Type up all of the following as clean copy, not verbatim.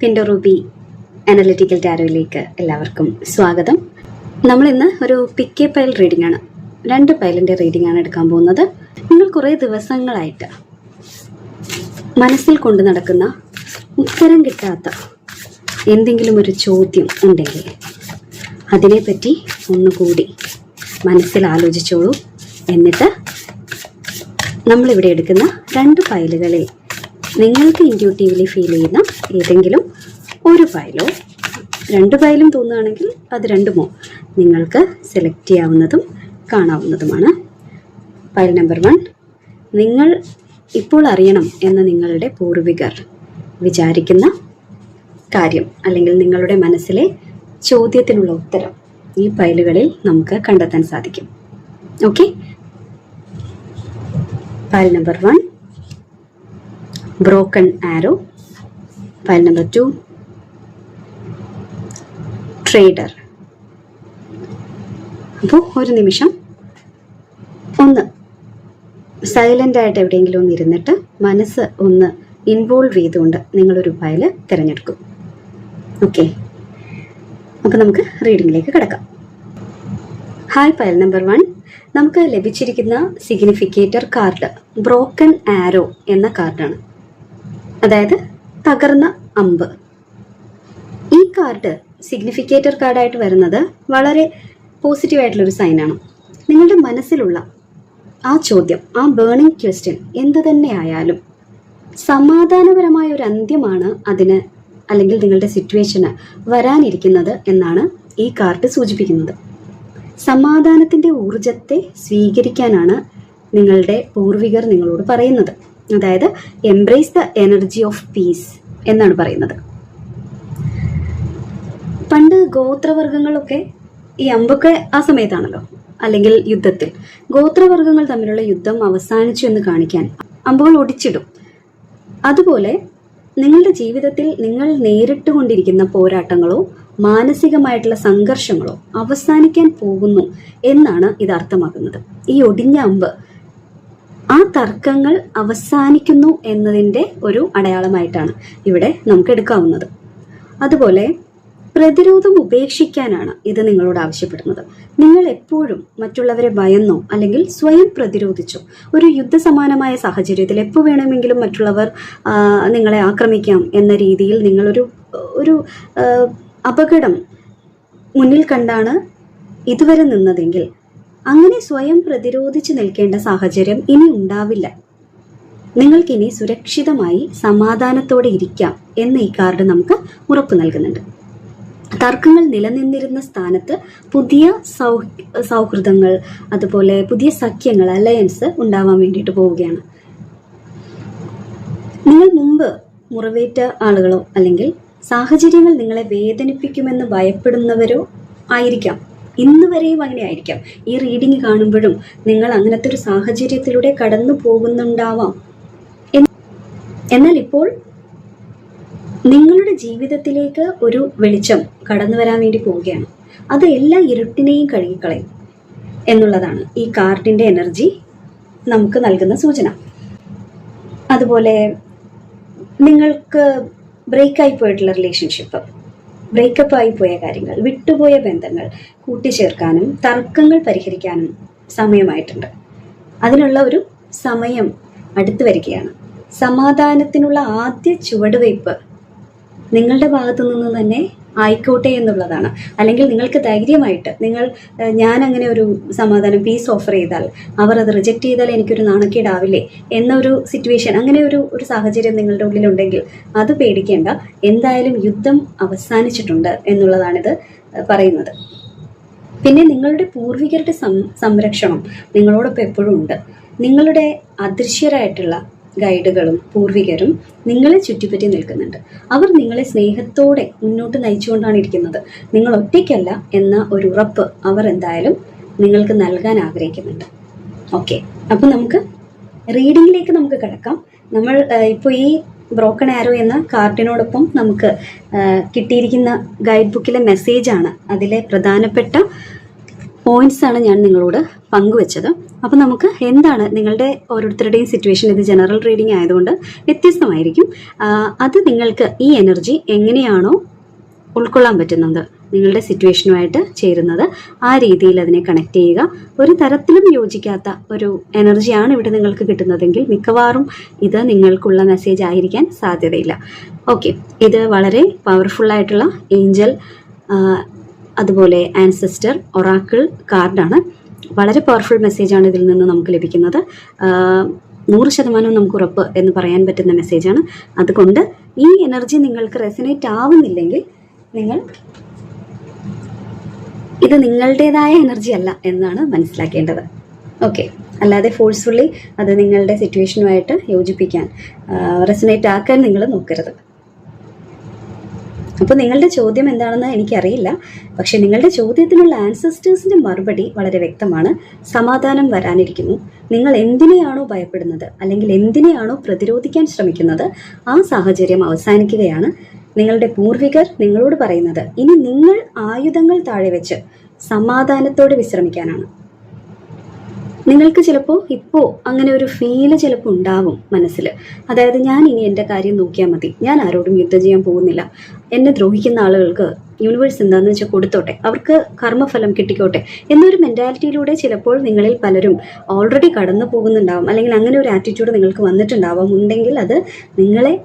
പിൻഡോ Ruby analytical ടാരോയിലേക്ക് എല്ലാവർക്കും സ്വാഗതം. നമ്മൾ ഇന്ന് ഒരു പിക്ക് പൈൽ റീഡിംഗ് ആണ്, 2 പൈലിൻ്റെ റീഡിംഗ് ആണ് എടുക്കാൻ പോകുന്നത്. നിങ്ങൾ കുറേ ദിവസങ്ങളായിട്ട് മനസ്സിൽ കൊണ്ടു നടക്കുന്ന ഉത്തരം കിട്ടാത്ത എന്തെങ്കിലും ഒരു ചോദ്യം ഉണ്ടെങ്കിൽ അതിനെപ്പറ്റി ഒന്നുകൂടി മനസ്സിൽ ആലോചിച്ചോളൂ. എന്നിട്ട് നമ്മളിവിടെ എടുക്കുന്ന 2 പൈലുകളിൽ നിങ്ങൾക്ക് ഇൻറ്റ്യൂട്ടീവ്ലി ഫീൽ ചെയ്യുന്ന ഏതെങ്കിലും ഒരു പൈലോ 2 പൈലും തോന്നുകയാണെങ്കിൽ അത് 2മോ നിങ്ങൾക്ക് സെലക്ട് ചെയ്യാവുന്നതും കാണാവുന്നതുമാണ്. പൈൽ നമ്പർ 1, നിങ്ങൾ ഇപ്പോൾ അറിയണം എന്ന് നിങ്ങളുടെ പൂർവികർ വിചാരിക്കുന്ന കാര്യം അല്ലെങ്കിൽ നിങ്ങളുടെ മനസ്സിലെ ചോദ്യത്തിനുള്ള ഉത്തരം ഈ പൈലുകളിൽ നമുക്ക് കണ്ടെത്താൻ സാധിക്കും. ഓക്കെ, പൈൽ നമ്പർ 1 ബ്രോക്കൺ ആരോ, പൈൽ നമ്പർ 2 ട്രേഡർ. അപ്പോൾ ഒരു നിമിഷം ഒന്ന് സൈലൻ്റ് ആയിട്ട് എവിടെയെങ്കിലും ഒന്ന് ഇരുന്നിട്ട് മനസ്സ് ഒന്ന് ഇൻവോൾവ് ചെയ്തുകൊണ്ട് നിങ്ങളൊരു ഫയൽ തിരഞ്ഞെടുക്കും. ഓക്കെ, അപ്പോൾ നമുക്ക് റീഡിങ്ങിലേക്ക് കിടക്കാം. ഹായ്, ഫയൽ നമ്പർ 1 നമുക്ക് ലഭിച്ചിരിക്കുന്ന സിഗ്നിഫിക്കേറ്റർ കാർഡ് ബ്രോക്കൺ ആരോ എന്ന കാർഡാണ്, അതായത് തകർന്ന അമ്പ്. ഈ കാർഡ് സിഗ്നിഫിക്കേറ്റർ കാർഡായിട്ട് വരുന്നത് വളരെ പോസിറ്റീവായിട്ടുള്ളൊരു സൈനാണ്. നിങ്ങളുടെ മനസ്സിലുള്ള ആ ചോദ്യം, ആ ബേണിംഗ് ക്വസ്റ്റ്യൻ എന്ത് തന്നെ ആയാലും സമാധാനപരമായ ഒരു അന്ത്യമാണ് അതിന് അല്ലെങ്കിൽ നിങ്ങളുടെ സിറ്റുവേഷന് വരാനിരിക്കുന്നത് എന്നാണ് ഈ കാർഡ് സൂചിപ്പിക്കുന്നത്. സമാധാനത്തിൻ്റെ ഊർജത്തെ സ്വീകരിക്കാനാണ് നിങ്ങളുടെ പൂർവികർ നിങ്ങളോട് പറയുന്നത്. അതായത് embrace the energy of peace എന്നാണ് പറയുന്നത്. പണ്ട് ഗോത്രവർഗങ്ങളൊക്കെ, ഈ അമ്പൊക്കെ ആ സമയത്താണല്ലോ, അല്ലെങ്കിൽ യുദ്ധത്തിൽ ഗോത്രവർഗങ്ങൾ തമ്മിലുള്ള യുദ്ധം അവസാനിച്ചു എന്ന് കാണിക്കാൻ അമ്പുകൾ ഒടിച്ചിടും. അതുപോലെ നിങ്ങളുടെ ജീവിതത്തിൽ നിങ്ങൾ നേരിട്ടുകൊണ്ടിരിക്കുന്ന പോരാട്ടങ്ങളോ മാനസികമായിട്ടുള്ള സംഘർഷങ്ങളോ അവസാനിക്കാൻ പോകുന്നു എന്നാണ് ഇത് അർത്ഥമാക്കുന്നത്. ഈ ഒടിഞ്ഞ അമ്പ് ആ തർക്കങ്ങൾ അവസാനിക്കുന്നു എന്നതിൻ്റെ ഒരു അടയാളമായിട്ടാണ് ഇവിടെ നമുക്ക് എടുക്കാവുന്നത്. അതുപോലെ പ്രതിരോധം ഉപേക്ഷിക്കാനാണ് ഇത് നിങ്ങളോട് ആവശ്യപ്പെടുന്നത്. നിങ്ങൾ എപ്പോഴും മറ്റുള്ളവരെ ഭയന്നോ അല്ലെങ്കിൽ സ്വയം പ്രതിരോധിച്ചോ ഒരു യുദ്ധസമാനമായ സാഹചര്യത്തിൽ എപ്പോൾ വേണമെങ്കിലും മറ്റുള്ളവർ നിങ്ങളെ ആക്രമിക്കാം എന്ന രീതിയിൽ നിങ്ങളൊരു അപകടം മുന്നിൽ കണ്ടാണ് ഇതുവരെ നിന്നതെങ്കിൽ അങ്ങനെ സ്വയം പ്രതിരോധിച്ച് നിൽക്കേണ്ട സാഹചര്യം ഇനി ഉണ്ടാവില്ല. നിങ്ങൾക്കിനി സുരക്ഷിതമായി സമാധാനത്തോടെ ഇരിക്കാം എന്ന് ഈ കാർഡ് നമുക്ക് ഉറപ്പ് നൽകുന്നുണ്ട്. തർക്കങ്ങൾ നിലനിന്നിരുന്ന സ്ഥാനത്ത് പുതിയ സൗഹൃദങ്ങൾ, അതുപോലെ പുതിയ സഖ്യങ്ങൾ, അലയൻസ് ഉണ്ടാവാൻ വേണ്ടിയിട്ട് പോവുകയാണ്. നിങ്ങൾ മുമ്പ് മുറിവേറ്റ ആളുകളോ അല്ലെങ്കിൽ സാഹചര്യങ്ങൾ നിങ്ങളെ വേദനിപ്പിക്കുമെന്ന് ഭയപ്പെടുന്നവരോ ആയിരിക്കാം. ഇന്ന് വരെയും അങ്ങനെ ആയിരിക്കാം. ഈ റീഡിംഗ് കാണുമ്പോഴും നിങ്ങൾ അങ്ങനത്തെ ഒരു സാഹചര്യത്തിലൂടെ കടന്നു പോകുന്നുണ്ടാവാം. എന്നാൽ ഇപ്പോൾ നിങ്ങളുടെ ജീവിതത്തിലേക്ക് ഒരു വെളിച്ചം കടന്നു വരാൻ വേണ്ടി പോവുകയാണ്. അത് എല്ലാ ഇരുട്ടിനെയും കഴുകിക്കളയും എന്നുള്ളതാണ് ഈ കാർഡിൻ്റെ എനർജി നമുക്ക് നൽകുന്ന സൂചന. അതുപോലെ നിങ്ങൾക്ക് ബ്രേക്കായി പോയിട്ടുള്ള റിലേഷൻഷിപ്പ്, ബ്രേക്കപ്പ് ആയി പോയ കാര്യങ്ങൾ, വിട്ടുപോയ ബന്ധങ്ങൾ കൂട്ടിച്ചേർക്കാനും തർക്കങ്ങൾ പരിഹരിക്കാനും സമയമായിട്ടുണ്ട്. അതിനുള്ള ഒരു സമയം അടുത്തു വരികയാണ്. സമാധാനത്തിനുള്ള ആദ്യ ചുവടുവയ്പ് നിങ്ങളുടെ ഭാഗത്തു നിന്ന് തന്നെ ആയിക്കോട്ടെ എന്നുള്ളതാണ്. അല്ലെങ്കിൽ നിങ്ങൾക്ക് ധൈര്യമായിട്ട് ഞാൻ അങ്ങനെ ഒരു സമാധാനം, പീസ് ഓഫർ ചെയ്താൽ അവർ അത് റിജക്റ്റ് ചെയ്താൽ എനിക്കൊരു നാണക്കേടാവില്ലേ എന്നൊരു സിറ്റുവേഷൻ, അങ്ങനെ ഒരു സാഹചര്യം നിങ്ങളുടെ ഉള്ളിലുണ്ടെങ്കിൽ അത് പേടിക്കേണ്ട. എന്തായാലും യുദ്ധം അവസാനിച്ചിട്ടുണ്ട് എന്നുള്ളതാണിത് പറയുന്നത്. പിന്നെ നിങ്ങളുടെ പൂർവികരുടെ സംരക്ഷണം നിങ്ങളോടൊപ്പം എപ്പോഴും ഉണ്ട്. നിങ്ങളുടെ അദൃശ്യരായിട്ടുള്ള ഗൈഡുകളും പൂർവികരും നിങ്ങളെ ചുറ്റിപ്പറ്റി നിൽക്കുന്നുണ്ട്. അവർ നിങ്ങളെ സ്നേഹത്തോടെ മുന്നോട്ട് നയിച്ചുകൊണ്ടാണ് ഇരിക്കുന്നത്. നിങ്ങൾ ഒറ്റയ്ക്കല്ല എന്ന ഒരു ഉറപ്പ് അവർ എന്തായാലും നിങ്ങൾക്ക് നൽകാൻ ആഗ്രഹിക്കുന്നുണ്ട്. ഓക്കെ, അപ്പം നമുക്ക് റീഡിങ്ങിലേക്ക് നമുക്ക് കിടക്കാം. നമ്മൾ ഇപ്പോൾ ഈ ബ്രോക്കൺ ആരോ എന്ന കാർഡിനോടൊപ്പം നമുക്ക് കിട്ടിയിരിക്കുന്ന ഗൈഡ് ബുക്കിലെ മെസ്സേജാണ്, അതിലെ പ്രധാനപ്പെട്ട പോയിന്റ്സ് ആണ് ഞാൻ നിങ്ങളോട് പങ്കുവെച്ചത്. അപ്പം നമുക്ക് എന്താണ് നിങ്ങളുടെ ഓരോരുത്തരുടെയും സിറ്റുവേഷൻ, ഇത് ജനറൽ റീഡിംഗ് ആയതുകൊണ്ട് വ്യത്യസ്തമായിരിക്കും. അത് നിങ്ങൾക്ക് ഈ എനർജി എങ്ങനെയാണോ ഉൾക്കൊള്ളാൻ പറ്റുന്നത്, നിങ്ങളുടെ സിറ്റുവേഷനുമായിട്ട് ചേരുന്നത്, ആ രീതിയിൽ അതിനെ കണക്ട് ചെയ്യുക. ഒരു തരത്തിലും യോജിക്കാത്ത ഒരു എനർജിയാണ് ഇവിടെ നിങ്ങൾക്ക് കിട്ടുന്നതെങ്കിൽ മിക്കവാറും ഇത് നിങ്ങൾക്കുള്ള മെസ്സേജ് ആയിരിക്കാൻ സാധ്യതയില്ല. ഓക്കെ, ഇത് വളരെ പവർഫുള്ളായിട്ടുള്ള ഏഞ്ചൽ, അതുപോലെ ആൻസെസ്റ്റർ, ഒറാക്കിൾ കാർഡാണ്. വളരെ പവർഫുൾ മെസ്സേജാണ് ഇതിൽ നിന്ന് നമുക്ക് ലഭിക്കുന്നത്. 100% നമുക്ക് ഉറപ്പ് എന്ന് പറയാൻ പറ്റുന്ന മെസ്സേജാണ്. അതുകൊണ്ട് ഈ എനർജി നിങ്ങൾക്ക് റെസനേറ്റ് ആവുന്നില്ലെങ്കിൽ നിങ്ങൾ ഇത് നിങ്ങളുടേതായ എനർജി അല്ല എന്നാണ് മനസ്സിലാക്കേണ്ടത്. ഓക്കെ, അല്ലാതെ ഫോഴ്സ്ഫുള്ളി അത് നിങ്ങളുടെ സിറ്റുവേഷനുമായിട്ട് യോജിപ്പിക്കാൻ, റെസനേറ്റ് ആക്കാൻ നിങ്ങൾ നോക്കരുത്. അപ്പോൾ നിങ്ങളുടെ ചോദ്യം എന്താണെന്ന് എനിക്കറിയില്ല, പക്ഷെ നിങ്ങളുടെ ചോദ്യത്തിനുള്ള ആൻസസ്റ്റേഴ്സിൻ്റെ മറുപടി വളരെ വ്യക്തമാണ്. സമാധാനം വരാനിരിക്കുന്നു. നിങ്ങൾ എന്തിനെയാണോ ഭയപ്പെടുന്നത് അല്ലെങ്കിൽ എന്തിനെയാണോ പ്രതിരോധിക്കാൻ ശ്രമിക്കുന്നത്, ആ സാഹചര്യം അവസാനിക്കുകയാണ്. നിങ്ങളുടെ പൂർവികർ നിങ്ങളോട് പറയുന്നത് ഇനി നിങ്ങൾ ആയുധങ്ങൾ താഴെ വെച്ച് സമാധാനത്തോടെ വിശ്രമിക്കാനാണ്. നിങ്ങൾക്ക് ചിലപ്പോൾ ഇപ്പോൾ അങ്ങനെ ഒരു ഫീല് ചിലപ്പോൾ ഉണ്ടാവും മനസ്സിൽ. അതായത് ഞാൻ ഇനി എൻ്റെ കാര്യം നോക്കിയാൽ മതി, ഞാൻ ആരോടും യുദ്ധം ചെയ്യാൻ പോകുന്നില്ല, എന്നെ ദ്രോഹിക്കുന്ന ആളുകൾക്ക് യൂണിവേഴ്സ് എന്താണെന്ന് വെച്ചാൽ കൊടുത്തോട്ടെ, അവർക്ക് കർമ്മഫലം കിട്ടിക്കോട്ടെ എന്നൊരു മെൻറ്റാലിറ്റിയിലൂടെ ചിലപ്പോൾ നിങ്ങളിൽ പലരും ഓൾറെഡി കടന്നു പോകുന്നുണ്ടാവും. അല്ലെങ്കിൽ അങ്ങനെ ഒരു ആറ്റിറ്റ്യൂഡ് നിങ്ങൾക്ക് വന്നിട്ടുണ്ടാവാം. ഉണ്ടെങ്കിൽ അത്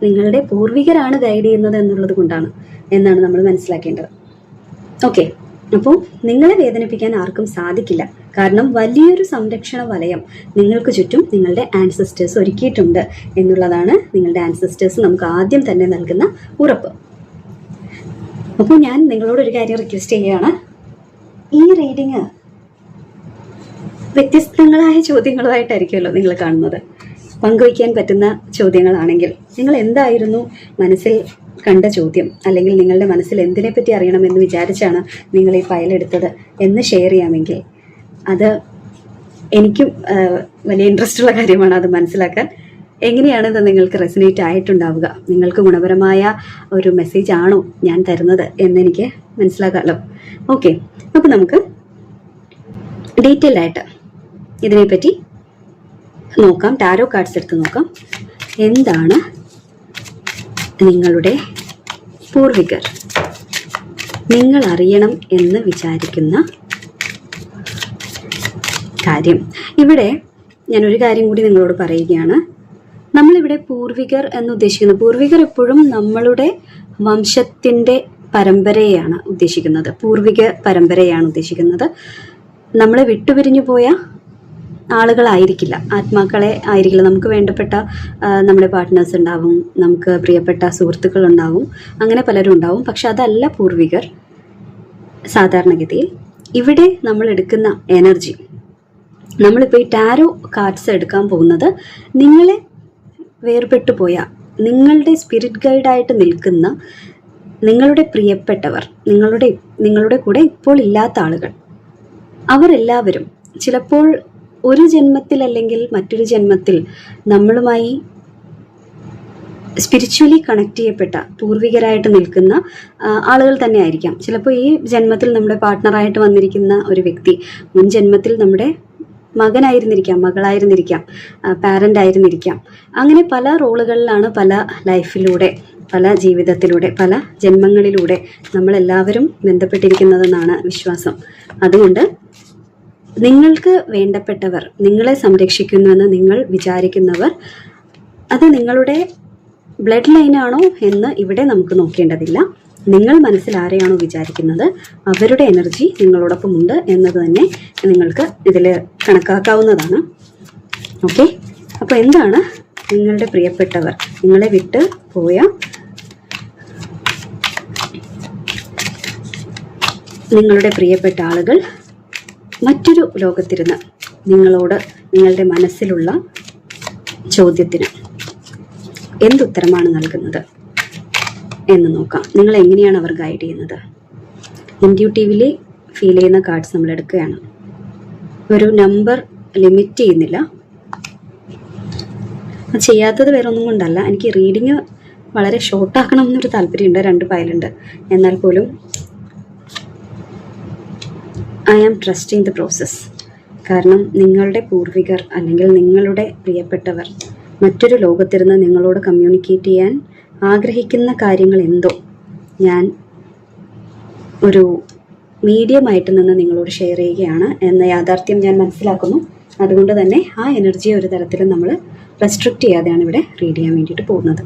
നിങ്ങളുടെ പൂർവികരാണ് ഗൈഡ് ചെയ്യുന്നത് എന്നുള്ളത് കൊണ്ടാണ് എന്നാണ് നമ്മൾ മനസ്സിലാക്കേണ്ടത്. ഓക്കെ, അപ്പോൾ നിങ്ങളെ വേദനിപ്പിക്കാൻ ആർക്കും സാധിക്കില്ല. കാരണം വലിയൊരു സംരക്ഷണ വലയം നിങ്ങൾക്ക് ചുറ്റും നിങ്ങളുടെ ആൻസസ്റ്റേഴ്സ് ഒരുക്കിയിട്ടുണ്ട് എന്നുള്ളതാണ് നിങ്ങളുടെ ആൻസസ്റ്റേഴ്സ് നമുക്ക് ആദ്യം തന്നെ നൽകുന്ന ഉറപ്പ്. അപ്പോൾ ഞാൻ നിങ്ങളോടൊരു കാര്യം റിക്വസ്റ്റ് ചെയ്യുകയാണ്. ഈ റീഡിങ് വ്യത്യസ്തങ്ങളായ ചോദ്യങ്ങളുമായിട്ടായിരിക്കുമല്ലോ നിങ്ങൾ കാണുന്നത്. പങ്കുവയ്ക്കാൻ പറ്റുന്ന ചോദ്യങ്ങളാണെങ്കിൽ നിങ്ങൾ എന്തായിരുന്നു മനസ്സിൽ കണ്ട ചോദ്യം, അല്ലെങ്കിൽ നിങ്ങളുടെ മനസ്സിൽ എന്തിനെപ്പറ്റി അറിയണമെന്ന് വിചാരിച്ചാണ് നിങ്ങൾ ഈ ഫയൽ എടുത്തത് എന്ന് ഷെയർ ചെയ്യാമെങ്കിൽ അത് എനിക്കും വലിയ ഇൻട്രസ്റ്റ് ഉള്ള കാര്യമാണ് അത് മനസ്സിലാക്കാൻ. എങ്ങനെയാണിത് നിങ്ങൾക്ക് റെസനേറ്റ് ആയിട്ടുണ്ടാവുക, നിങ്ങൾക്ക് ഗുണപരമായ ഒരു മെസ്സേജ് ആണോ ഞാൻ തരുന്നത് എന്നെനിക്ക് മനസ്സിലാക്കാമല്ലോ. ഓക്കെ, അപ്പോൾ നമുക്ക് ഡീറ്റെയിൽഡ് ആയിട്ട് ഇതിനെപ്പറ്റി നോക്കാം. ടാരോ കാർഡ്സ് എടുത്ത് നോക്കാം. എന്താണ് നിങ്ങളുടെ പൂർവികർ നിങ്ങൾ അറിയണം എന്ന് വിചാരിക്കുന്ന കാര്യം? ഇവിടെ ഞാനൊരു കാര്യം കൂടി നിങ്ങളോട് പറയുകയാണ്. നമ്മളിവിടെ പൂർവികർ എന്ന് ഉദ്ദേശിക്കുന്നത്, പൂർവികർ എപ്പോഴും നമ്മളുടെ വംശത്തിൻ്റെ പരമ്പരയെയാണ് ഉദ്ദേശിക്കുന്നത്, പൂർവിക പരമ്പരയാണ് ഉദ്ദേശിക്കുന്നത്. നമ്മളെ വിട്ടുപിരിഞ്ഞു പോയ ആളുകളായിരിക്കില്ല, ആത്മാക്കളെ ആയിരിക്കില്ല. നമുക്ക് വേണ്ടപ്പെട്ട നമ്മുടെ പാർട്ട്നേഴ്സ് ഉണ്ടാവും, നമുക്ക് പ്രിയപ്പെട്ട സുഹൃത്തുക്കൾ ഉണ്ടാവും, അങ്ങനെ പലരും ഉണ്ടാവും. പക്ഷെ അതല്ല പൂർവികർ സാധാരണഗതിയിൽ. ഇവിടെ നമ്മൾ എടുക്കുന്ന എനർജി, നമ്മളിപ്പോൾ ഈ ടാരോ കാർഡ്സ് എടുക്കാൻ പോകുന്നത് നിങ്ങളെ വേർപെട്ടു പോയ, നിങ്ങളുടെ സ്പിരിറ്റ് ഗൈഡായിട്ട് നിൽക്കുന്ന നിങ്ങളുടെ പ്രിയപ്പെട്ടവർ, നിങ്ങളുടെ കൂടെ ഇപ്പോൾ ഇല്ലാത്ത ആളുകൾ, അവരെല്ലാവരും ചിലപ്പോൾ ഒരു ജന്മത്തിൽ അല്ലെങ്കിൽ മറ്റൊരു ജന്മത്തിൽ നമ്മളുമായി സ്പിരിച്വലി കണക്ട് ചെയ്യപ്പെട്ട പൂർവികരായിട്ട് നിൽക്കുന്ന ആളുകൾ തന്നെ ആയിരിക്കാം. ചിലപ്പോൾ ഈ ജന്മത്തിൽ നമ്മുടെ പാർട്ട്ണറായിട്ട് വന്നിരിക്കുന്ന ഒരു വ്യക്തി മുൻ ജന്മത്തിൽ നമ്മുടെ മകനായിരുന്നിരിക്കാം, മകളായിരുന്നിരിക്കാം, പാരൻ്റ് ആയിരുന്നിരിക്കാം. അങ്ങനെ പല റോളുകളിലാണ് പല ലൈഫിലൂടെ, പല ജീവിതത്തിലൂടെ, പല ജന്മങ്ങളിലൂടെ നമ്മളെല്ലാവരും ബന്ധപ്പെട്ടിരിക്കുന്നതെന്നാണ് വിശ്വാസം. അതുകൊണ്ട് നിങ്ങൾക്ക് വേണ്ടപ്പെട്ടവർ, നിങ്ങളെ സംരക്ഷിക്കുന്നുവെന്ന് നിങ്ങൾ വിചാരിക്കുന്നവർ, അത് നിങ്ങളുടെ ബ്ലഡ് ലൈനാണോ എന്ന് ഇവിടെ നമുക്ക് നോക്കേണ്ടതില്ല. നിങ്ങൾ മനസ്സിൽ ആരെയാണോ വിചാരിക്കുന്നത് അവരുടെ എനർജി നിങ്ങളോടൊപ്പം ഉണ്ട് എന്നത് തന്നെ നിങ്ങൾക്ക് ഇതിൽ കണക്കാക്കാവുന്നതാണ്. ഓക്കെ, അപ്പോൾ എന്താണ് നിങ്ങളുടെ പ്രിയപ്പെട്ടവർ, നിങ്ങളെ വിട്ട് പോയ നിങ്ങളുടെ പ്രിയപ്പെട്ട ആളുകൾ മറ്റൊരു ലോകത്തിരുന്ന് നിങ്ങളോട് നിങ്ങളുടെ മനസ്സിലുള്ള ചോദ്യത്തിന് എന്തുത്തരമാണ് നൽകുന്നത് എന്ന് നോക്കാം. നിങ്ങൾ എങ്ങനെയാണ് അവർ ഗൈഡ് ചെയ്യുന്നത്? ഇൻറ്റ്യൂട്ടീവ്ലി ഫീൽ ചെയ്യുന്ന കാർഡ്സ് നമ്മൾ എടുക്കുകയാണ്. ഒരു നമ്പർ ലിമിറ്റ് ചെയ്യുന്നില്ല. അത് ചെയ്യാത്തത് വേറെ ഒന്നും കൊണ്ടല്ല, എനിക്ക് റീഡിങ് വളരെ ഷോർട്ടാക്കണം എന്നൊരു താല്പര്യമുണ്ട്. 2 ഫയലുണ്ട്, എന്നാൽ പോലും I am trusting the process. കാരണം നിങ്ങളുടെ പൂർവികർ അല്ലെങ്കിൽ നിങ്ങളുടെ പ്രിയപ്പെട്ടവർ മറ്റൊരു ലോകത്തിരുന്ന് നിങ്ങളോട് കമ്മ്യൂണിക്കേറ്റ് ചെയ്യാൻ ആഗ്രഹിക്കുന്ന കാര്യങ്ങൾ എന്തോ ഞാൻ ഒരു മീഡിയമായിട്ട് നിന്ന് നിങ്ങളോട് ഷെയർ ചെയ്യുകയാണ് എന്ന യാഥാർത്ഥ്യം ഞാൻ മനസ്സിലാക്കുന്നു. അതുകൊണ്ട് തന്നെ ആ എനർജിയെ ഒരു തരത്തിലും നമ്മൾ റെസ്ട്രിക്റ്റ് ചെയ്യാതെയാണ് ഇവിടെ റീഡ് ചെയ്യാൻ വേണ്ടിയിട്ട് പോകുന്നത്.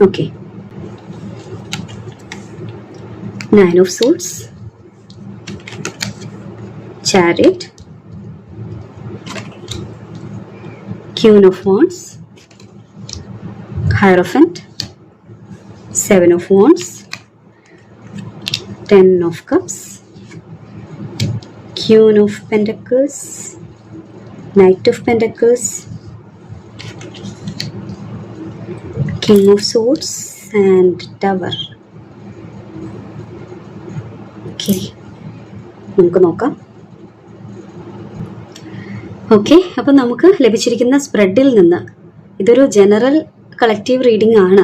Okay, 9 of Swords, Chariot, Queen of Wands, Hierophant, 7 of Wands, 10 of Cups, Queen of Pentacles, Knight of Pentacles, King of Swords and Tower. Okay, നമുക്ക് നോക്കാം. ഓക്കെ, അപ്പം നമുക്ക് ലഭിച്ചിരിക്കുന്ന സ്പ്രെഡിൽ നിന്ന് ഇതൊരു ജനറൽ കളക്റ്റീവ് റീഡിംഗ് ആണ്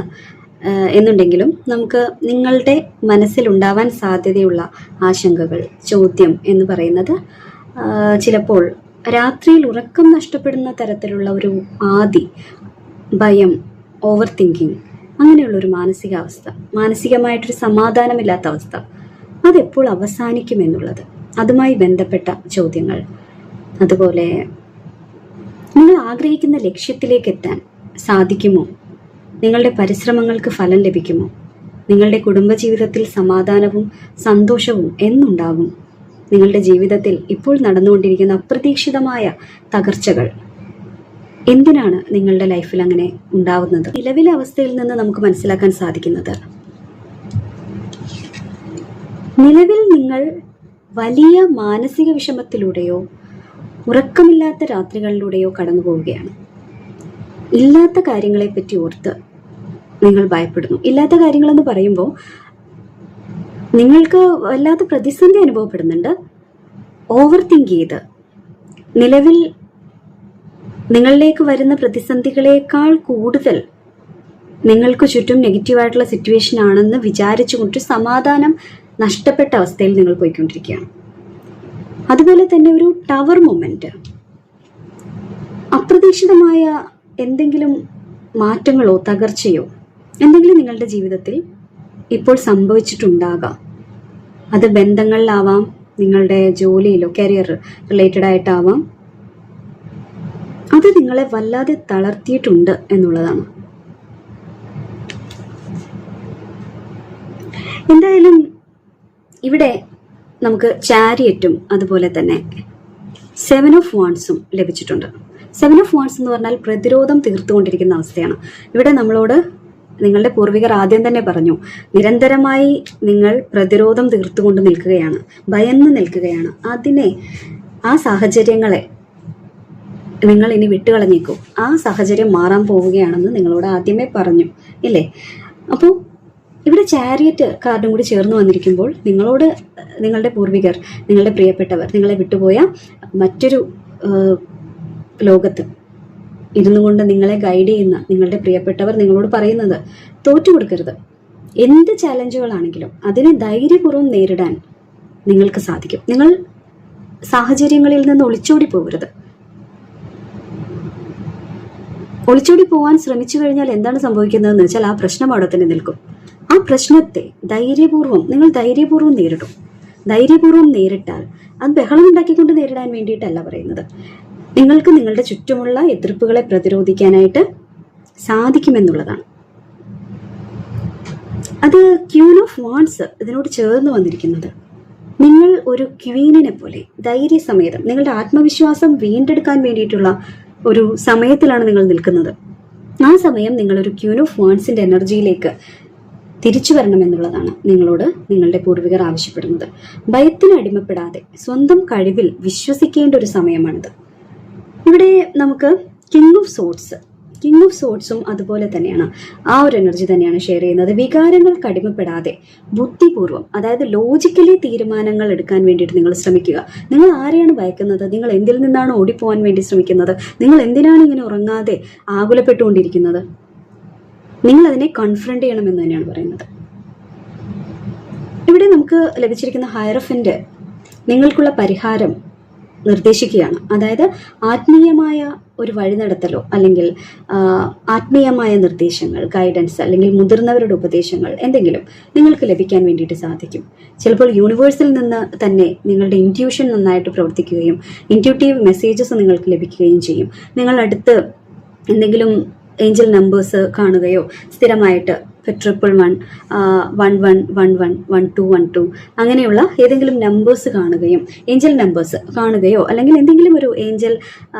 എന്നുണ്ടെങ്കിലും നമുക്ക് നിങ്ങളുടെ മനസ്സിലുണ്ടാവാൻ സാധ്യതയുള്ള ആശങ്കകൾ, ചോദ്യം എന്ന് പറയുന്നത് ചിലപ്പോൾ രാത്രിയിൽ ഉറക്കം നഷ്ടപ്പെടുന്ന തരത്തിലുള്ള ഒരു ആദി, ഭയം, ഓവർ തിങ്കിങ്, അങ്ങനെയുള്ളൊരു മാനസികാവസ്ഥ, മാനസികമായിട്ടൊരു സമാധാനമില്ലാത്ത അവസ്ഥ, അതെപ്പോൾ അവസാനിക്കുമെന്നുള്ളത്, അതുമായി ബന്ധപ്പെട്ട ചോദ്യങ്ങൾ. അതുപോലെ നിങ്ങൾ ആഗ്രഹിക്കുന്ന ലക്ഷ്യത്തിലേക്ക് എത്താൻ സാധിക്കുമോ? നിങ്ങളുടെ പരിശ്രമങ്ങൾക്ക് ഫലം ലഭിക്കുമോ? നിങ്ങളുടെ കുടുംബജീവിതത്തിൽ സമാധാനവും സന്തോഷവും എന്നുണ്ടാകും? നിങ്ങളുടെ ജീവിതത്തിൽ ഇപ്പോൾ നടന്നുകൊണ്ടിരിക്കുന്ന അപ്രതീക്ഷിതമായ തകർച്ചകൾ എന്തിനാണ് നിങ്ങളുടെ ലൈഫിൽ അങ്ങനെ ഉണ്ടാവുന്നത്? നിലവിലെ അവസ്ഥയിൽ നിന്ന് നമുക്ക് മനസ്സിലാക്കാൻ സാധിക്കുന്നത്, നിലവിൽ നിങ്ങൾ വലിയ മാനസിക വിഷമത്തിലൂടെയോ ഉറക്കമില്ലാത്ത രാത്രികളിലൂടെയോ കടന്നു പോവുകയാണ്. ഇല്ലാത്ത കാര്യങ്ങളെപ്പറ്റി ഓർത്ത് നിങ്ങൾ ഭയപ്പെടുന്നു. ഇല്ലാത്ത കാര്യങ്ങളെന്ന് പറയുമ്പോൾ നിങ്ങൾക്ക് വല്ലാത്ത പ്രതിസന്ധി അനുഭവപ്പെടുന്നുണ്ട്. ഓവർ തിങ്ക് ചെയ്ത് നിലവിൽ നിങ്ങളിലേക്ക് വരുന്ന പ്രതിസന്ധികളേക്കാൾ കൂടുതൽ നിങ്ങൾക്ക് ചുറ്റും നെഗറ്റീവായിട്ടുള്ള സിറ്റുവേഷൻ ആണെന്ന് വിചാരിച്ചുകൊണ്ട് സമാധാനം നഷ്ടപ്പെട്ട അവസ്ഥയിൽ നിങ്ങൾ പോയിക്കൊണ്ടിരിക്കുകയാണ്. അതുപോലെ തന്നെ ഒരു ടവർ മൊമെന്റ്, അപ്രതീക്ഷിതമായ എന്തെങ്കിലും മാറ്റങ്ങളോ തകർച്ചയോ എന്തെങ്കിലും നിങ്ങളുടെ ജീവിതത്തിൽ ഇപ്പോൾ സംഭവിച്ചിട്ടുണ്ടാകാം. അത് ബന്ധങ്ങളിലാവാം, നിങ്ങളുടെ ജോലിയിലോ കരിയർ റിലേറ്റഡ് ആയിട്ടാവാം. അത് നിങ്ങളെ വല്ലാതെ തളർത്തിയിട്ടുണ്ട് എന്നുള്ളതാണ്. എന്തായാലും ഇവിടെ നമുക്ക് ചാരിയറ്റും അതുപോലെ തന്നെ 7 of Wandsഉം ലഭിച്ചിട്ടുണ്ട്. 7 of Wands എന്ന് പറഞ്ഞാൽ പ്രതിരോധം തീർത്തുകൊണ്ടിരിക്കുന്ന അവസ്ഥയാണ്. ഇവിടെ നമ്മളോട് നിങ്ങളുടെ പൂർവികർ ആദ്യം തന്നെ പറഞ്ഞു, നിരന്തരമായി നിങ്ങൾ പ്രതിരോധം തീർത്തുകൊണ്ട് നിൽക്കുകയാണ്, ഭയന്ന് നിൽക്കുകയാണ്. ആ സാഹചര്യങ്ങളെ നിങ്ങൾ ഇനി വിട്ടുകളഞ്ഞേക്കും. ആ സാഹചര്യം മാറാൻ പോവുകയാണെന്ന് നിങ്ങളോട് ആദ്യമേ പറഞ്ഞു ഇല്ലേ? അപ്പോൾ ഇവിടെ ചാരിയറ്റ് കാർഡും കൂടി ചേർന്ന് വന്നിരിക്കുമ്പോൾ നിങ്ങളോട് നിങ്ങളുടെ പൂർവികർ, നിങ്ങളുടെ പ്രിയപ്പെട്ടവർ, നിങ്ങളെ വിട്ടുപോയ മറ്റൊരു ലോകത്ത് ഇരുന്നു കൊണ്ട് നിങ്ങളെ ഗൈഡ് ചെയ്യുന്ന നിങ്ങളുടെ പ്രിയപ്പെട്ടവർ നിങ്ങളോട് പറയുന്നത്, തോറ്റു കൊടുക്കരുത്. എന്ത് ചാലഞ്ചുകളാണെങ്കിലും അതിനെ ധൈര്യപൂർവ്വം നേരിടാൻ നിങ്ങൾക്ക് സാധിക്കും. നിങ്ങൾ സാഹചര്യങ്ങളിൽ നിന്ന് ഒളിച്ചോടി പോകരുത്. ഒളിച്ചോടി പോകാൻ ശ്രമിച്ചു കഴിഞ്ഞാൽ എന്താണ് സംഭവിക്കുന്നതെന്ന് വെച്ചാൽ ആ പ്രശ്നം അവിടെ തന്നെ നിൽക്കും. ആ പ്രശ്നത്തെ നിങ്ങൾ ധൈര്യപൂർവ്വം നേരിടും. ധൈര്യപൂർവ്വം നേരിട്ടാൽ അത് ബഹളം ഉണ്ടാക്കിക്കൊണ്ട് നേരിടാൻ വേണ്ടിയിട്ടല്ല പറയുന്നത്. നിങ്ങൾക്ക് നിങ്ങളുടെ ചുറ്റുമുള്ള എതിർപ്പുകളെ പ്രതിരോധിക്കാനായിട്ട് സാധിക്കുമെന്നുള്ളതാണ്. അത് ക്യൂൻ ഓഫ് വാൺസ് ഇതിനോട് ചേർന്ന് വന്നിരിക്കുന്നത്. നിങ്ങൾ ഒരു ക്വീനിനെ പോലെ ധൈര്യസമേതം നിങ്ങളുടെ ആത്മവിശ്വാസം വീണ്ടെടുക്കാൻ വേണ്ടിയിട്ടുള്ള ഒരു സമയത്തിലാണ് നിങ്ങൾ നിൽക്കുന്നത്. ആ സമയം നിങ്ങളൊരു ക്യൂൻ ഓഫ് വാൺസിന്റെ എനർജിയിലേക്ക് തിരിച്ചു വരണമെന്നുള്ളതാണ് നിങ്ങളോട് നിങ്ങളുടെ പൂർവികർ ആവശ്യപ്പെടുന്നത്. ഭയത്തിന് അടിമപ്പെടാതെ സ്വന്തം കഴിവിൽ വിശ്വസിക്കേണ്ട ഒരു സമയമാണിത്. ഇവിടെ നമുക്ക് കിങ് ഓഫ് സോർട്സും അതുപോലെ തന്നെയാണ്, ആ ഒരു എനർജി തന്നെയാണ് ഷെയർ ചെയ്യുന്നത്. വികാരങ്ങൾക്ക് അടിമപ്പെടാതെ ബുദ്ധിപൂർവ്വം, അതായത് ലോജിക്കലി തീരുമാനങ്ങൾ എടുക്കാൻ വേണ്ടിയിട്ട് നിങ്ങൾ ശ്രമിക്കുക. നിങ്ങൾ ആരെയാണ് ഭയക്കുന്നത്? നിങ്ങൾ എന്തിൽ നിന്നാണ് ഓടിപ്പോവാൻ വേണ്ടി ശ്രമിക്കുന്നത്? നിങ്ങൾ എന്തിനാണ് ഇങ്ങനെ ഉറങ്ങാതെ ആകുലപ്പെട്ടുകൊണ്ടിരിക്കുന്നത്? നിങ്ങൾ അതിനെ കൺഫ്രണ്ട് ചെയ്യണമെന്ന് തന്നെയാണ് പറയുന്നത്. ഇവിടെ നമുക്ക് ലഭിച്ചിരിക്കുന്ന ഹയറഫന്റ് നിങ്ങൾക്കുള്ള പരിഹാരം നിർദ്ദേശിക്കുകയാണ്. അതായത് ആത്മീയമായ ഒരു വഴിനടത്തലോ അല്ലെങ്കിൽ ആത്മീയമായ നിർദ്ദേശങ്ങൾ, ഗൈഡൻസ് അല്ലെങ്കിൽ മുതിർന്നവരുടെ ഉപദേശങ്ങൾ എന്തെങ്കിലും നിങ്ങൾക്ക് ലഭിക്കാൻ വേണ്ടിയിട്ട് സാധിക്കും. ചിലപ്പോൾ യൂണിവേഴ്സിൽ നിന്ന് തന്നെ നിങ്ങളുടെ ഇൻറ്റ്യൂഷൻ നന്നായിട്ട് പ്രവർത്തിക്കുകയും ഇൻറ്റ്യൂട്ടീവ് മെസ്സേജസ് നിങ്ങൾക്ക് ലഭിക്കുകയും ചെയ്യും. നിങ്ങൾ അടുത്ത് എന്തെങ്കിലും ഏഞ്ചൽ നമ്പേഴ്സ് കാണുകയോ സ്ഥിരമായിട്ട് 111 11 11 12 12 അങ്ങനെയുള്ള ഏതെങ്കിലും നമ്പേഴ്സ് കാണുകയും ഏഞ്ചൽ നമ്പേഴ്സ് കാണുകയോ അല്ലെങ്കിൽ എന്തെങ്കിലും ഒരു ഏഞ്ചൽ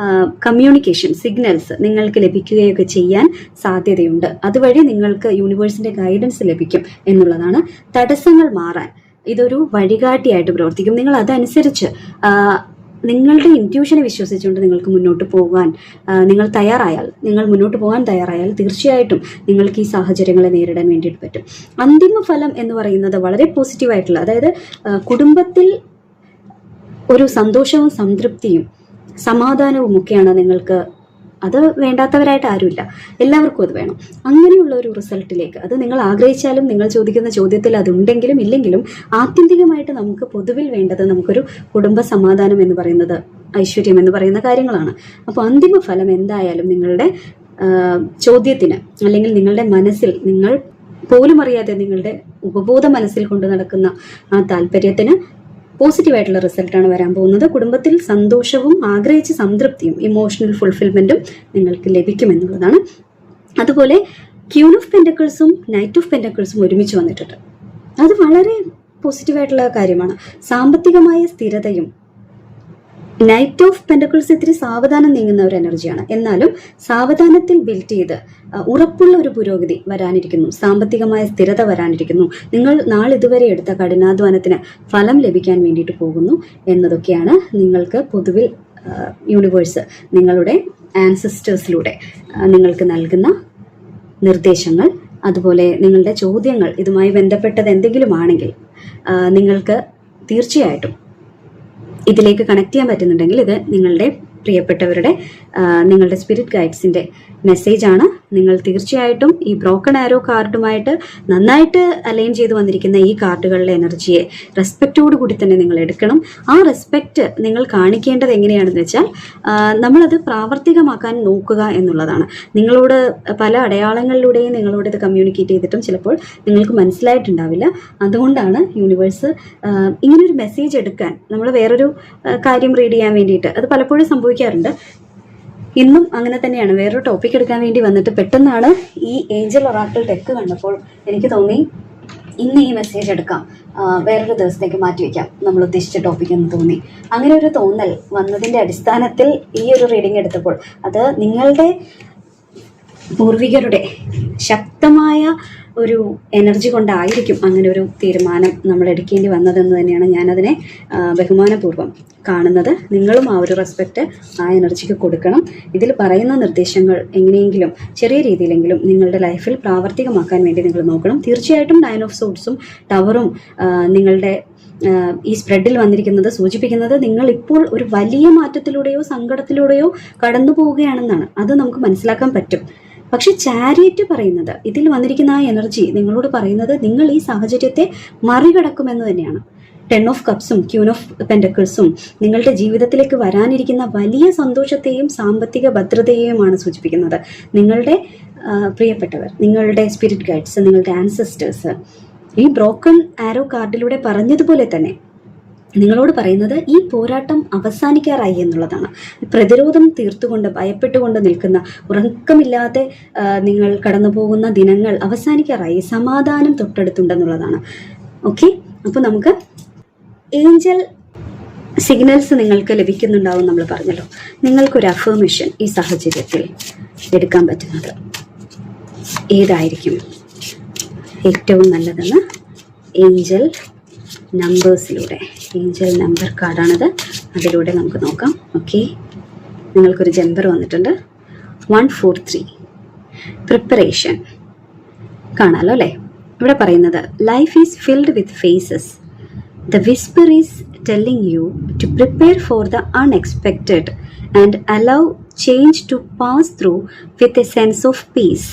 കമ്മ്യൂണിക്കേഷൻ സിഗ്നൽസ് നിങ്ങൾക്ക് ലഭിക്കുകയൊക്കെ ചെയ്യാൻ സാധ്യതയുണ്ട്. അതുവഴി നിങ്ങൾക്ക് യൂണിവേഴ്സിന്റെ ഗൈഡൻസ് ലഭിക്കും എന്നുള്ളതാണ്. തടസ്സങ്ങൾ മാറാൻ ഇതൊരു വഴികാട്ടിയായിട്ട് പ്രവർത്തിക്കും. നിങ്ങൾ അതനുസരിച്ച് നിങ്ങളുടെ ഇൻറ്റ്യൂഷനെ വിശ്വസിച്ചുകൊണ്ട് നിങ്ങൾക്ക് മുന്നോട്ട് പോകാൻ നിങ്ങൾ മുന്നോട്ട് പോകാൻ തയ്യാറായാൽ തീർച്ചയായിട്ടും നിങ്ങൾക്ക് ഈ സാഹചര്യങ്ങളെ നേരിടാൻ വേണ്ടിയിട്ട് പറ്റും. അന്തിമ ഫലം എന്ന് പറയുന്നത് വളരെ പോസിറ്റീവായിട്ടുള്ള, അതായത് കുടുംബത്തിൽ ഒരു സന്തോഷവും സംതൃപ്തിയും സമാധാനവും ഒക്കെയാണ് നിങ്ങൾക്ക്. അത് വേണ്ടാത്തവരായിട്ട് ആരുമില്ല, എല്ലാവർക്കും അത് വേണം. അങ്ങനെയുള്ള ഒരു റിസൾട്ടിലേക്ക്, അത് നിങ്ങൾ ആഗ്രഹിച്ചാലും നിങ്ങൾ ചോദിക്കുന്ന ചോദ്യത്തിൽ അതുണ്ടെങ്കിലും ഇല്ലെങ്കിലും ആത്യന്തികമായിട്ട് നമുക്ക് പൊതുവിൽ വേണ്ടത് നമുക്കൊരു കുടുംബ സമാധാനം എന്ന് പറയുന്നത്, ഐശ്വര്യം എന്ന് പറയുന്ന കാര്യങ്ങളാണ്. അപ്പോൾ അന്തിമ ഫലം എന്തായാലും നിങ്ങളുടെ ചോദ്യത്തിന് അല്ലെങ്കിൽ നിങ്ങളുടെ മനസ്സിൽ നിങ്ങൾ പോലും അറിയാതെ നിങ്ങളുടെ ഉപബോധ മനസ്സിൽ കൊണ്ടു നടക്കുന്ന ആ താല്പര്യത്തിന് പോസിറ്റീവായിട്ടുള്ള റിസൾട്ടാണ് വരാൻ പോകുന്നത്. കുടുംബത്തിൽ സന്തോഷവും ആഗ്രഹിച്ച സംതൃപ്തിയും ഇമോഷണൽ ഫുൾഫിൽമെന്റും നിങ്ങൾക്ക് ലഭിക്കുമെന്നുള്ളതാണ്. അതുപോലെ ക്യൂൻ ഓഫ് പെന്റക്കിൾസും നൈറ്റ് ഓഫ് പെന്റക്കിൾസും ഒരുമിച്ച് വന്നിട്ടുണ്ട്. അത് വളരെ പോസിറ്റീവായിട്ടുള്ള കാര്യമാണ്. സാമ്പത്തികമായ സ്ഥിരതയും, നൈറ്റ് ഓഫ് പെന്റക്കിൾസ് ഇത്തിരി സാവധാനം നീങ്ങുന്ന ഒരു എനർജിയാണ്. എന്നാലും സാവധാനത്തിൽ ബിൽഡ് ചെയ്ത് ഉറപ്പുള്ള ഒരു പുരോഗതി വരാനിരിക്കുന്നു, സാമ്പത്തികമായ സ്ഥിരത വരാനിരിക്കുന്നു. നിങ്ങൾ നാളിതുവരെ എടുത്ത കഠിനാധ്വാനത്തിന് ഫലം ലഭിക്കാൻ വേണ്ടിയിട്ട് പോകുന്നു എന്നതൊക്കെയാണ് നിങ്ങൾക്ക് പൊതുവിൽ യൂണിവേഴ്സ് നിങ്ങളുടെ ആൻസസ്റ്റേഴ്സിലൂടെ നിങ്ങൾക്ക് നൽകുന്ന നിർദ്ദേശങ്ങൾ. അതുപോലെ നിങ്ങളുടെ ചോദ്യങ്ങൾ ഇതുമായി ബന്ധപ്പെട്ടത് എന്തെങ്കിലും ആണെങ്കിൽ നിങ്ങൾക്ക് തീർച്ചയായിട്ടും ഇതിലേക്ക് കണക്ട് ചെയ്യാൻ പറ്റുന്നുണ്ടെങ്കിൽ ഇത് നിങ്ങളുടെ പ്രിയപ്പെട്ടവരുടെ നിങ്ങളുടെ സ്പിരിറ്റ് ഗൈഡ്സിന്റെ മെസ്സേജാണ്. നിങ്ങൾ തീർച്ചയായിട്ടും ഈ ബ്രോക്കൺ ആരോ കാർഡുമായിട്ട് നന്നായിട്ട് അലൈൻ ചെയ്ത് വന്നിരിക്കുന്ന ഈ കാർഡുകളുടെ എനർജിയെ റെസ്പെക്റ്റോടു കൂടി തന്നെ നിങ്ങൾ എടുക്കണം. ആ റെസ്പെക്റ്റ് നിങ്ങൾ കാണിക്കേണ്ടത് എങ്ങനെയാണെന്ന് വെച്ചാൽ നമ്മളത് പ്രാവർത്തികമാക്കാൻ നോക്കുക എന്നുള്ളതാണ്. നിങ്ങളോട് പല അടയാളങ്ങളിലൂടെയും നിങ്ങളോട് ഇത് കമ്മ്യൂണിക്കേറ്റ് ചെയ്തിട്ടും ചിലപ്പോൾ നിങ്ങൾക്ക് മനസ്സിലായിട്ടുണ്ടാവില്ല. അതുകൊണ്ടാണ് യൂണിവേഴ്സ് ഇങ്ങനൊരു മെസ്സേജ് എടുക്കാൻ നമ്മൾ വേറൊരു കാര്യം റീഡ് ചെയ്യാൻ വേണ്ടിയിട്ട്, അത് പലപ്പോഴും സംഭവിക്കാറുണ്ട്. ഇന്നും അങ്ങനെ തന്നെയാണ്. വേറൊരു ടോപ്പിക് എടുക്കാൻ വേണ്ടി വന്നിട്ട് പെട്ടെന്നാണ് ഈ ഏഞ്ചൽ ഒറാക്കിൾ ഡെക്ക് കണ്ടപ്പോൾ എനിക്ക് തോന്നി ഇന്ന് ഈ മെസ്സേജ് എടുക്കാം, വേറൊരു ദിവസത്തേക്ക് മാറ്റിവെക്കാം നമ്മൾ ഉദ്ദേശിച്ച ടോപ്പിക് എന്ന് തോന്നി. അങ്ങനെ ഒരു തോന്നൽ വന്നതിൻ്റെ അടിസ്ഥാനത്തിൽ ഈ ഒരു റീഡിംഗ് എടുത്തപ്പോൾ അത് നിങ്ങളുടെ പൂർവികരുടെ ശക്തമായ ഒരു എനർജി കൊണ്ടായിരിക്കും അങ്ങനെ ഒരു തീരുമാനം നമ്മൾ എടുക്കേണ്ടി വന്നതെന്ന് തന്നെയാണ് ഞാനതിനെ ബഹുമാനപൂർവ്വം കാണുന്നത്. നിങ്ങളും ആ ഒരു റെസ്പെക്റ്റ് ആ എനർജിക്ക് കൊടുക്കണം. ഇതിൽ പറയുന്ന നിർദ്ദേശങ്ങൾ എങ്ങനെയെങ്കിലും ചെറിയ രീതിയിലെങ്കിലും നിങ്ങളുടെ ലൈഫിൽ പ്രാവർത്തികമാക്കാൻ വേണ്ടി നിങ്ങൾ നോക്കണം. തീർച്ചയായിട്ടും 9 ഓഫ് സോഡ്സും ടവറും നിങ്ങളുടെ ഈ സ്പ്രെഡിൽ വന്നിരിക്കുന്നത് സൂചിപ്പിക്കുന്നത് നിങ്ങൾ ഇപ്പോൾ ഒരു വലിയ മാറ്റത്തിലൂടെയോ സങ്കടത്തിലൂടെയോ കടന്നു പോവുകയാണെന്നാണ്. അത് നമുക്ക് മനസ്സിലാക്കാൻ പറ്റും. പക്ഷെ ചാരിയറ്റ് പറയുന്നത്, ഇതിൽ വന്നിരിക്കുന്ന ആ എനർജി നിങ്ങളോട് പറയുന്നത് നിങ്ങൾ ഈ സാഹചര്യത്തെ മറികടക്കുമെന്ന് തന്നെയാണ്. 10 ഓഫ് കപ്സും ക്യൂൻ ഓഫ് പെന്റക്കിൾസും നിങ്ങളുടെ ജീവിതത്തിലേക്ക് വരാനിരിക്കുന്ന വലിയ സന്തോഷത്തെയും സാമ്പത്തിക ഭദ്രതയെയുമാണ് സൂചിപ്പിക്കുന്നത്. നിങ്ങളുടെ പ്രിയപ്പെട്ടവർ, നിങ്ങളുടെ സ്പിരിറ്റ് ഗൈഡ്സ്, നിങ്ങളുടെ ആൻസസ്റ്റേഴ്സ് ഈ ബ്രോക്കൺ ആരോ കാർഡിലൂടെ പറഞ്ഞതുപോലെ തന്നെ നിങ്ങളോട് പറയുന്നത് ഈ പോരാട്ടം അവസാനിക്കാറായി എന്നുള്ളതാണ്. പ്രതിരോധം തീർത്തുകൊണ്ട് ഭയപ്പെട്ടുകൊണ്ട് നിൽക്കുന്ന, ഉറക്കമില്ലാതെ നിങ്ങൾ കടന്നു പോകുന്ന ദിനങ്ങൾ അവസാനിക്കാറായി, സമാധാനം തൊട്ടടുത്തുണ്ടെന്നുള്ളതാണ്. ഓക്കെ, അപ്പോൾ നമുക്ക് ഏഞ്ചൽ സിഗ്നൽസ് നിങ്ങൾക്ക് ലഭിക്കുന്നുണ്ടാവും നമ്മൾ പറഞ്ഞല്ലോ. നിങ്ങൾക്കൊരു അഫർമേഷൻ ഈ സാഹചര്യത്തിൽ എടുക്കാൻ പറ്റുന്നത് ഏതായിരിക്കും ഏറ്റവും നല്ലതെന്ന് ഏഞ്ചൽ നമ്പേഴ്സിലൂടെ, ഏഞ്ചൽ നമ്പർ കാർഡാണത്, അതിലൂടെ നമുക്ക് നോക്കാം. ഓക്കെ, നിങ്ങൾക്കൊരു ജമ്പർ വന്നിട്ടുണ്ട് 143 പ്രിപ്പറേഷൻ കാണാലോ അല്ലേ. ഇവിടെ പറയുന്നത് life is filled with phases. The whisper is telling you to prepare for the unexpected and allow change to pass through with a sense of peace.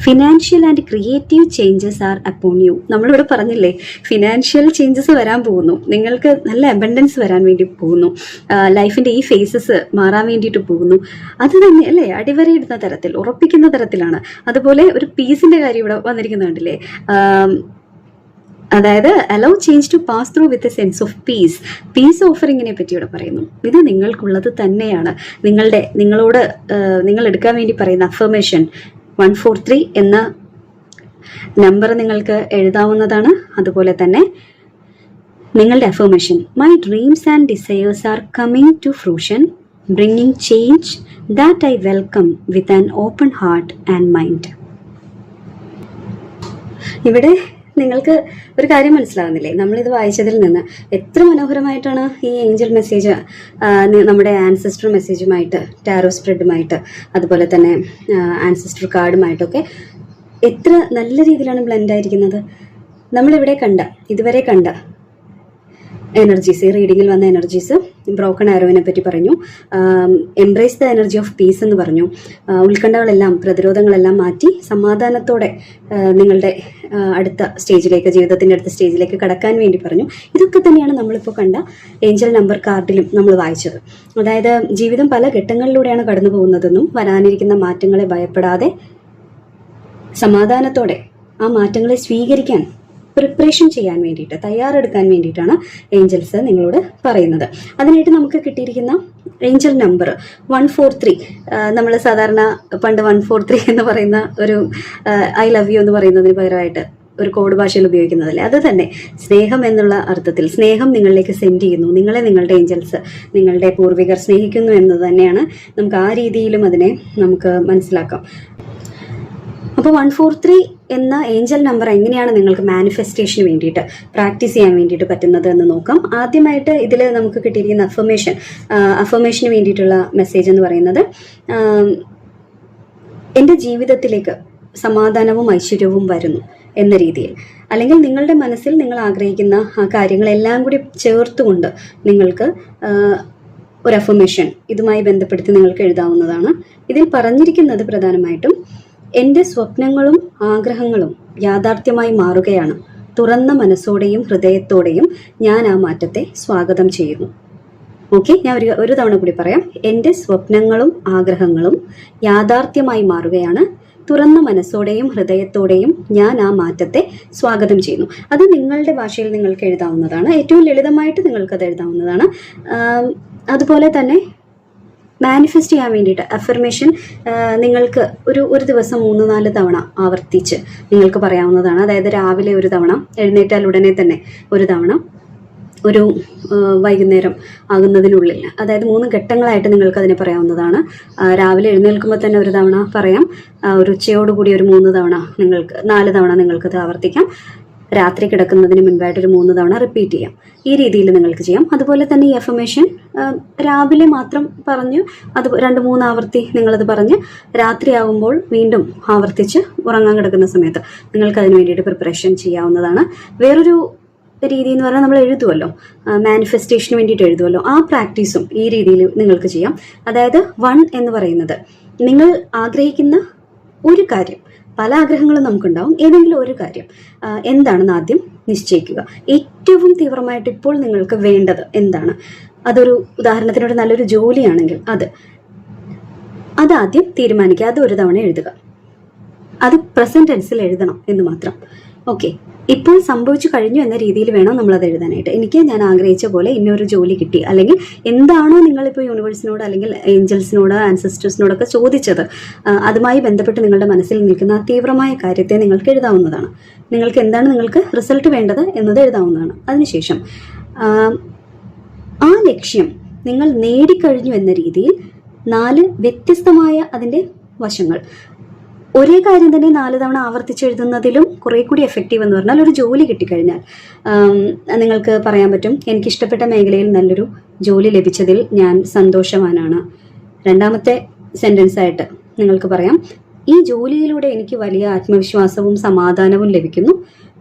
Financial and creative changes are upon you. നമ്മളിവിടെ പറഞ്ഞില്ലേ, financial changes വരാൻ പോകുന്നു, നിങ്ങൾക്ക് നല്ല abundance വരാൻ വേണ്ടി പോകുന്നു, ലൈഫിന്റെ ഈ ഫേസസ് മാറാൻ വേണ്ടിയിട്ട് പോകുന്നു. അത് തന്നെ അല്ലേ അടിവരയിടുന്ന തരത്തിൽ, ഉറപ്പിക്കുന്ന തരത്തിലാണ്. അതുപോലെ ഒരു പീസിന്റെ കാര്യം ഇവിടെ വന്നിരിക്കുന്നുണ്ടല്ലേ, അതായത് allow change to pass through with a sense of peace. Peace ഓഫറിങ്ങിനെ പറ്റി ഇവിടെ പറയുന്നു. ഇത് നിങ്ങൾക്കുള്ളത് തന്നെയാണ്. നിങ്ങളോട് നിങ്ങൾ എടുക്കാൻ വേണ്ടി പറയുന്ന അഫർമേഷൻ 143 എന്ന നമ്പർ നിങ്ങൾക്ക് എഴുതാവുന്നതാണ്. അതുപോലെ തന്നെ നിങ്ങളുടെ affirmation, my dreams and desires are coming to fruition, bringing change that I welcome with an open heart and mind. ഇവിടെ നിങ്ങൾക്ക് ഒരു കാര്യം മനസ്സിലാവുന്നില്ലേ, നമ്മളിത് വായിച്ചതിൽ നിന്ന് എത്ര മനോഹരമായിട്ടാണ് ഈ ഏഞ്ചൽ മെസ്സേജ് നമ്മുടെ ആൻസെസ്റ്റർ മെസ്സേജുമായിട്ട്, ടാരോ സ്പ്രെഡുമായിട്ട്, അതുപോലെ തന്നെ ആൻസെസ്റ്റർ കാർഡുമായിട്ടൊക്കെ എത്ര നല്ല രീതിയിലാണ് ബ്ലെൻഡ് ആയിരിക്കുന്നത്. നമ്മളിവിടെ ഇതുവരെ കണ്ട എനർജീസ്, ഈ റീഡിങ്ങിൽ വന്ന എനർജീസ്, ബ്രോക്കൺ ആരോവിനെ പറ്റി പറഞ്ഞു, embrace the energy of peace എന്ന് പറഞ്ഞു, ഉത്കണ്ഠകളെല്ലാം, പ്രതിരോധങ്ങളെല്ലാം മാറ്റി സമാധാനത്തോടെ നിങ്ങളുടെ അടുത്ത സ്റ്റേജിലേക്ക്, ജീവിതത്തിൻ്റെ അടുത്ത സ്റ്റേജിലേക്ക് കടക്കാൻ വേണ്ടി പറഞ്ഞു. ഇതൊക്കെ തന്നെയാണ് നമ്മളിപ്പോൾ കണ്ട ഏഞ്ചൽ നമ്പർ കാർഡിലും നമ്മൾ വായിച്ചത്. അതായത് ജീവിതം പല ഘട്ടങ്ങളിലൂടെയാണ് കടന്നു പോകുന്നതെന്നും വരാനിരിക്കുന്ന മാറ്റങ്ങളെ ഭയപ്പെടാതെ സമാധാനത്തോടെ ആ മാറ്റങ്ങളെ സ്വീകരിക്കാൻ പ്രിപ്പറേഷൻ ചെയ്യാൻ വേണ്ടിയിട്ട്, തയ്യാറെടുക്കാൻ വേണ്ടിയിട്ടാണ് ഏഞ്ചൽസ് നിങ്ങളോട് പറയുന്നത്. അതിനായിട്ട് നമുക്ക് കിട്ടിയിരിക്കുന്ന ഏഞ്ചൽ നമ്പർ 143. നമ്മൾ സാധാരണ പണ്ട് 143 എന്ന് പറയുന്ന ഒരു ഐ ലവ് യു എന്ന് പറയുന്നതിന് പകരമായിട്ട് ഒരു കോഡ് ഭാഷയിൽ ഉപയോഗിക്കുന്നതല്ലേ, അത് തന്നെ സ്നേഹം എന്നുള്ള അർത്ഥത്തിൽ സ്നേഹം നിങ്ങളിലേക്ക് സെൻഡ് ചെയ്യുന്നു, നിങ്ങളെ നിങ്ങളുടെ ഏഞ്ചൽസ്, നിങ്ങളുടെ പൂർവികർ സ്നേഹിക്കുന്നു എന്നത് തന്നെയാണ്. നമുക്ക് ആ രീതിയിലും അതിനെ നമുക്ക് മനസ്സിലാക്കാം. അപ്പോൾ 143 എന്ന ഏഞ്ചൽ നമ്പർ എങ്ങനെയാണ് നിങ്ങൾക്ക് മാനിഫെസ്റ്റേഷന് വേണ്ടിയിട്ട്, പ്രാക്ടീസ് ചെയ്യാൻ വേണ്ടിയിട്ട് പറ്റുന്നത് എന്ന് നോക്കാം. ആദ്യമായിട്ട് ഇതിൽ നമുക്ക് കിട്ടിയിരിക്കുന്ന അഫർമേഷന് വേണ്ടിയിട്ടുള്ള മെസ്സേജ് എന്ന് പറയുന്നത്, എൻ്റെ ജീവിതത്തിലേക്ക് സമാധാനവും ഐശ്വര്യവും വരുന്നു എന്ന രീതിയിൽ, അല്ലെങ്കിൽ നിങ്ങളുടെ മനസ്സിൽ നിങ്ങൾ ആഗ്രഹിക്കുന്ന ആ കാര്യങ്ങളെല്ലാം കൂടി ചേർത്തുകൊണ്ട് നിങ്ങൾക്ക് ഒരു അഫർമേഷൻ ഇതുമായി ബന്ധപ്പെടുത്തി നിങ്ങൾക്ക് എഴുതാവുന്നതാണ്. ഇതിൽ പറഞ്ഞിരിക്കുന്നത് പ്രധാനമായിട്ടും, എൻ്റെ സ്വപ്നങ്ങളും ആഗ്രഹങ്ങളും യാഥാർത്ഥ്യമായി മാറുകയാണ്. തുറന്ന മനസ്സോടെയും ഹൃദയത്തോടെയും ഞാൻ ആ മാറ്റത്തെ സ്വാഗതം ചെയ്യുന്നു. ഓക്കെ, ഞാൻ ഒരു തവണ കൂടി പറയാം. എൻ്റെ സ്വപ്നങ്ങളും ആഗ്രഹങ്ങളും യാഥാർത്ഥ്യമായി മാറുകയാണ്. തുറന്ന മനസ്സോടെയും ഹൃദയത്തോടെയും ഞാൻ ആ മാറ്റത്തെ സ്വാഗതം ചെയ്യുന്നു. അത് നിങ്ങളുടെ ഭാഷയിൽ നിങ്ങൾക്ക് എഴുതാവുന്നതാണ്. ഏറ്റവും ലളിതമായിട്ട് നിങ്ങൾക്കത് എഴുതാവുന്നതാണ്. അതുപോലെ തന്നെ മാനിഫെസ്റ്റ് ചെയ്യാൻ വേണ്ടിയിട്ട് അഫർമേഷൻ നിങ്ങൾക്ക് ഒരു ദിവസം 3-4 തവണ ആവർത്തിച്ച് നിങ്ങൾക്ക് പറയാവുന്നതാണ്. അതായത് രാവിലെ ഒരു തവണ, എഴുന്നേറ്റാൽ ഉടനെ തന്നെ ഒരു തവണ, ഒരു വൈകുന്നേരം ആകുന്നതിനുള്ളിൽ, അതായത് 3 ഘട്ടങ്ങളായിട്ട് നിങ്ങൾക്ക് അതിനെ പറയാവുന്നതാണ്. രാവിലെ എഴുന്നേൽക്കുമ്പോൾ തന്നെ ഒരു തവണ പറയാം, ഒരു ഉച്ചയോടുകൂടി ഒരു 3 തവണ, 4 തവണ നിങ്ങൾക്കത് ആവർത്തിക്കാം. രാത്രി കിടക്കുന്നതിന് മുൻപായിട്ടൊരു 3 തവണ റിപ്പീറ്റ് ചെയ്യാം. ഈ രീതിയിൽ നിങ്ങൾക്ക് ചെയ്യാം. അതുപോലെ തന്നെ ഈ അഫർമേഷൻ രാവിലെ മാത്രം പറഞ്ഞ് അത് 2-3 ആവർത്തി നിങ്ങളത് പറഞ്ഞ് രാത്രിയാകുമ്പോൾ വീണ്ടും ആവർത്തിച്ച് ഉറങ്ങാൻ കിടക്കുന്ന സമയത്ത് നിങ്ങൾക്ക് അതിന് വേണ്ടിയിട്ട് പ്രിപ്പറേഷൻ ചെയ്യാവുന്നതാണ്. വേറൊരു രീതി എന്ന് പറഞ്ഞാൽ നമ്മൾ എഴുതുമല്ലോ, മാനിഫെസ്റ്റേഷന് വേണ്ടിയിട്ട് എഴുതുമല്ലോ, ആ പ്രാക്ടീസും ഈ രീതിയിൽ നിങ്ങൾക്ക് ചെയ്യാം. അതായത് 1 എന്ന് പറയുന്നത് നിങ്ങൾ ആഗ്രഹിക്കുന്ന ഒരു കാര്യം, പല ആഗ്രഹങ്ങളും നമുക്കുണ്ടാവും, ഏതെങ്കിലും ഒരു കാര്യം എന്താണെന്ന് ആദ്യം നിശ്ചയിക്കുക. ഏറ്റവും തീവ്രമായിട്ട് ഇപ്പോൾ നിങ്ങൾക്ക് വേണ്ടത് എന്താണ്? അതൊരു ഉദാഹരണത്തിനൊരു നല്ലൊരു ജോലിയാണെങ്കിൽ അതാദ്യം തീരുമാനിക്കുക. അത് ഒരു തവണ എഴുതുക. അത് പ്രസന്റ് ടെൻസിൽ എഴുതണം എന്ന് മാത്രം. ഓക്കെ, ഇപ്പോൾ സംഭവിച്ചു കഴിഞ്ഞു എന്ന രീതിയിൽ വേണം നമ്മളത് എഴുതാനായിട്ട്. ഞാൻ ആഗ്രഹിച്ച പോലെ ഇന്നൊരു ജോലി കിട്ടി, അല്ലെങ്കിൽ എന്താണോ നിങ്ങളിപ്പോൾ യൂണിവേഴ്സിനോട് അല്ലെങ്കിൽ ഏഞ്ചൽസിനോട് ആൻസെസ്റ്റേഴ്സിനോടൊക്കെ ചോദിച്ചത്, അതുമായി ബന്ധപ്പെട്ട് നിങ്ങളുടെ മനസ്സിൽ നിൽക്കുന്ന ആ തീവ്രമായ കാര്യത്തെ നിങ്ങൾക്ക് എഴുതാവുന്നതാണ്. നിങ്ങൾക്ക് റിസൾട്ട് വേണ്ടത് എന്നത് എഴുതാവുന്നതാണ്. അതിനുശേഷം ആ ലക്ഷ്യം നിങ്ങൾ നേടിക്കഴിഞ്ഞു എന്ന രീതിയിൽ 4 വ്യത്യസ്തമായ അതിൻ്റെ വശങ്ങൾ, ഒരേ കാര്യം തന്നെ 4 തവണ ആവർത്തിച്ചെഴുതുന്നതിലും കുറെ കൂടി എഫക്റ്റീവ് എന്ന് പറഞ്ഞാൽ, ഒരു ജോലി കിട്ടിക്കഴിഞ്ഞാൽ നിങ്ങൾക്ക് പറയാൻ പറ്റും, എനിക്കിഷ്ടപ്പെട്ട മേഖലയിൽ നല്ലൊരു ജോലി ലഭിച്ചതിൽ ഞാൻ സന്തോഷവാനാണ്. രണ്ടാമത്തെ സെൻറ്റൻസ് ആയിട്ട് നിങ്ങൾക്ക് പറയാം, ഈ ജോലിയിലൂടെ എനിക്ക് വലിയ ആത്മവിശ്വാസവും സമാധാനവും ലഭിക്കുന്നു.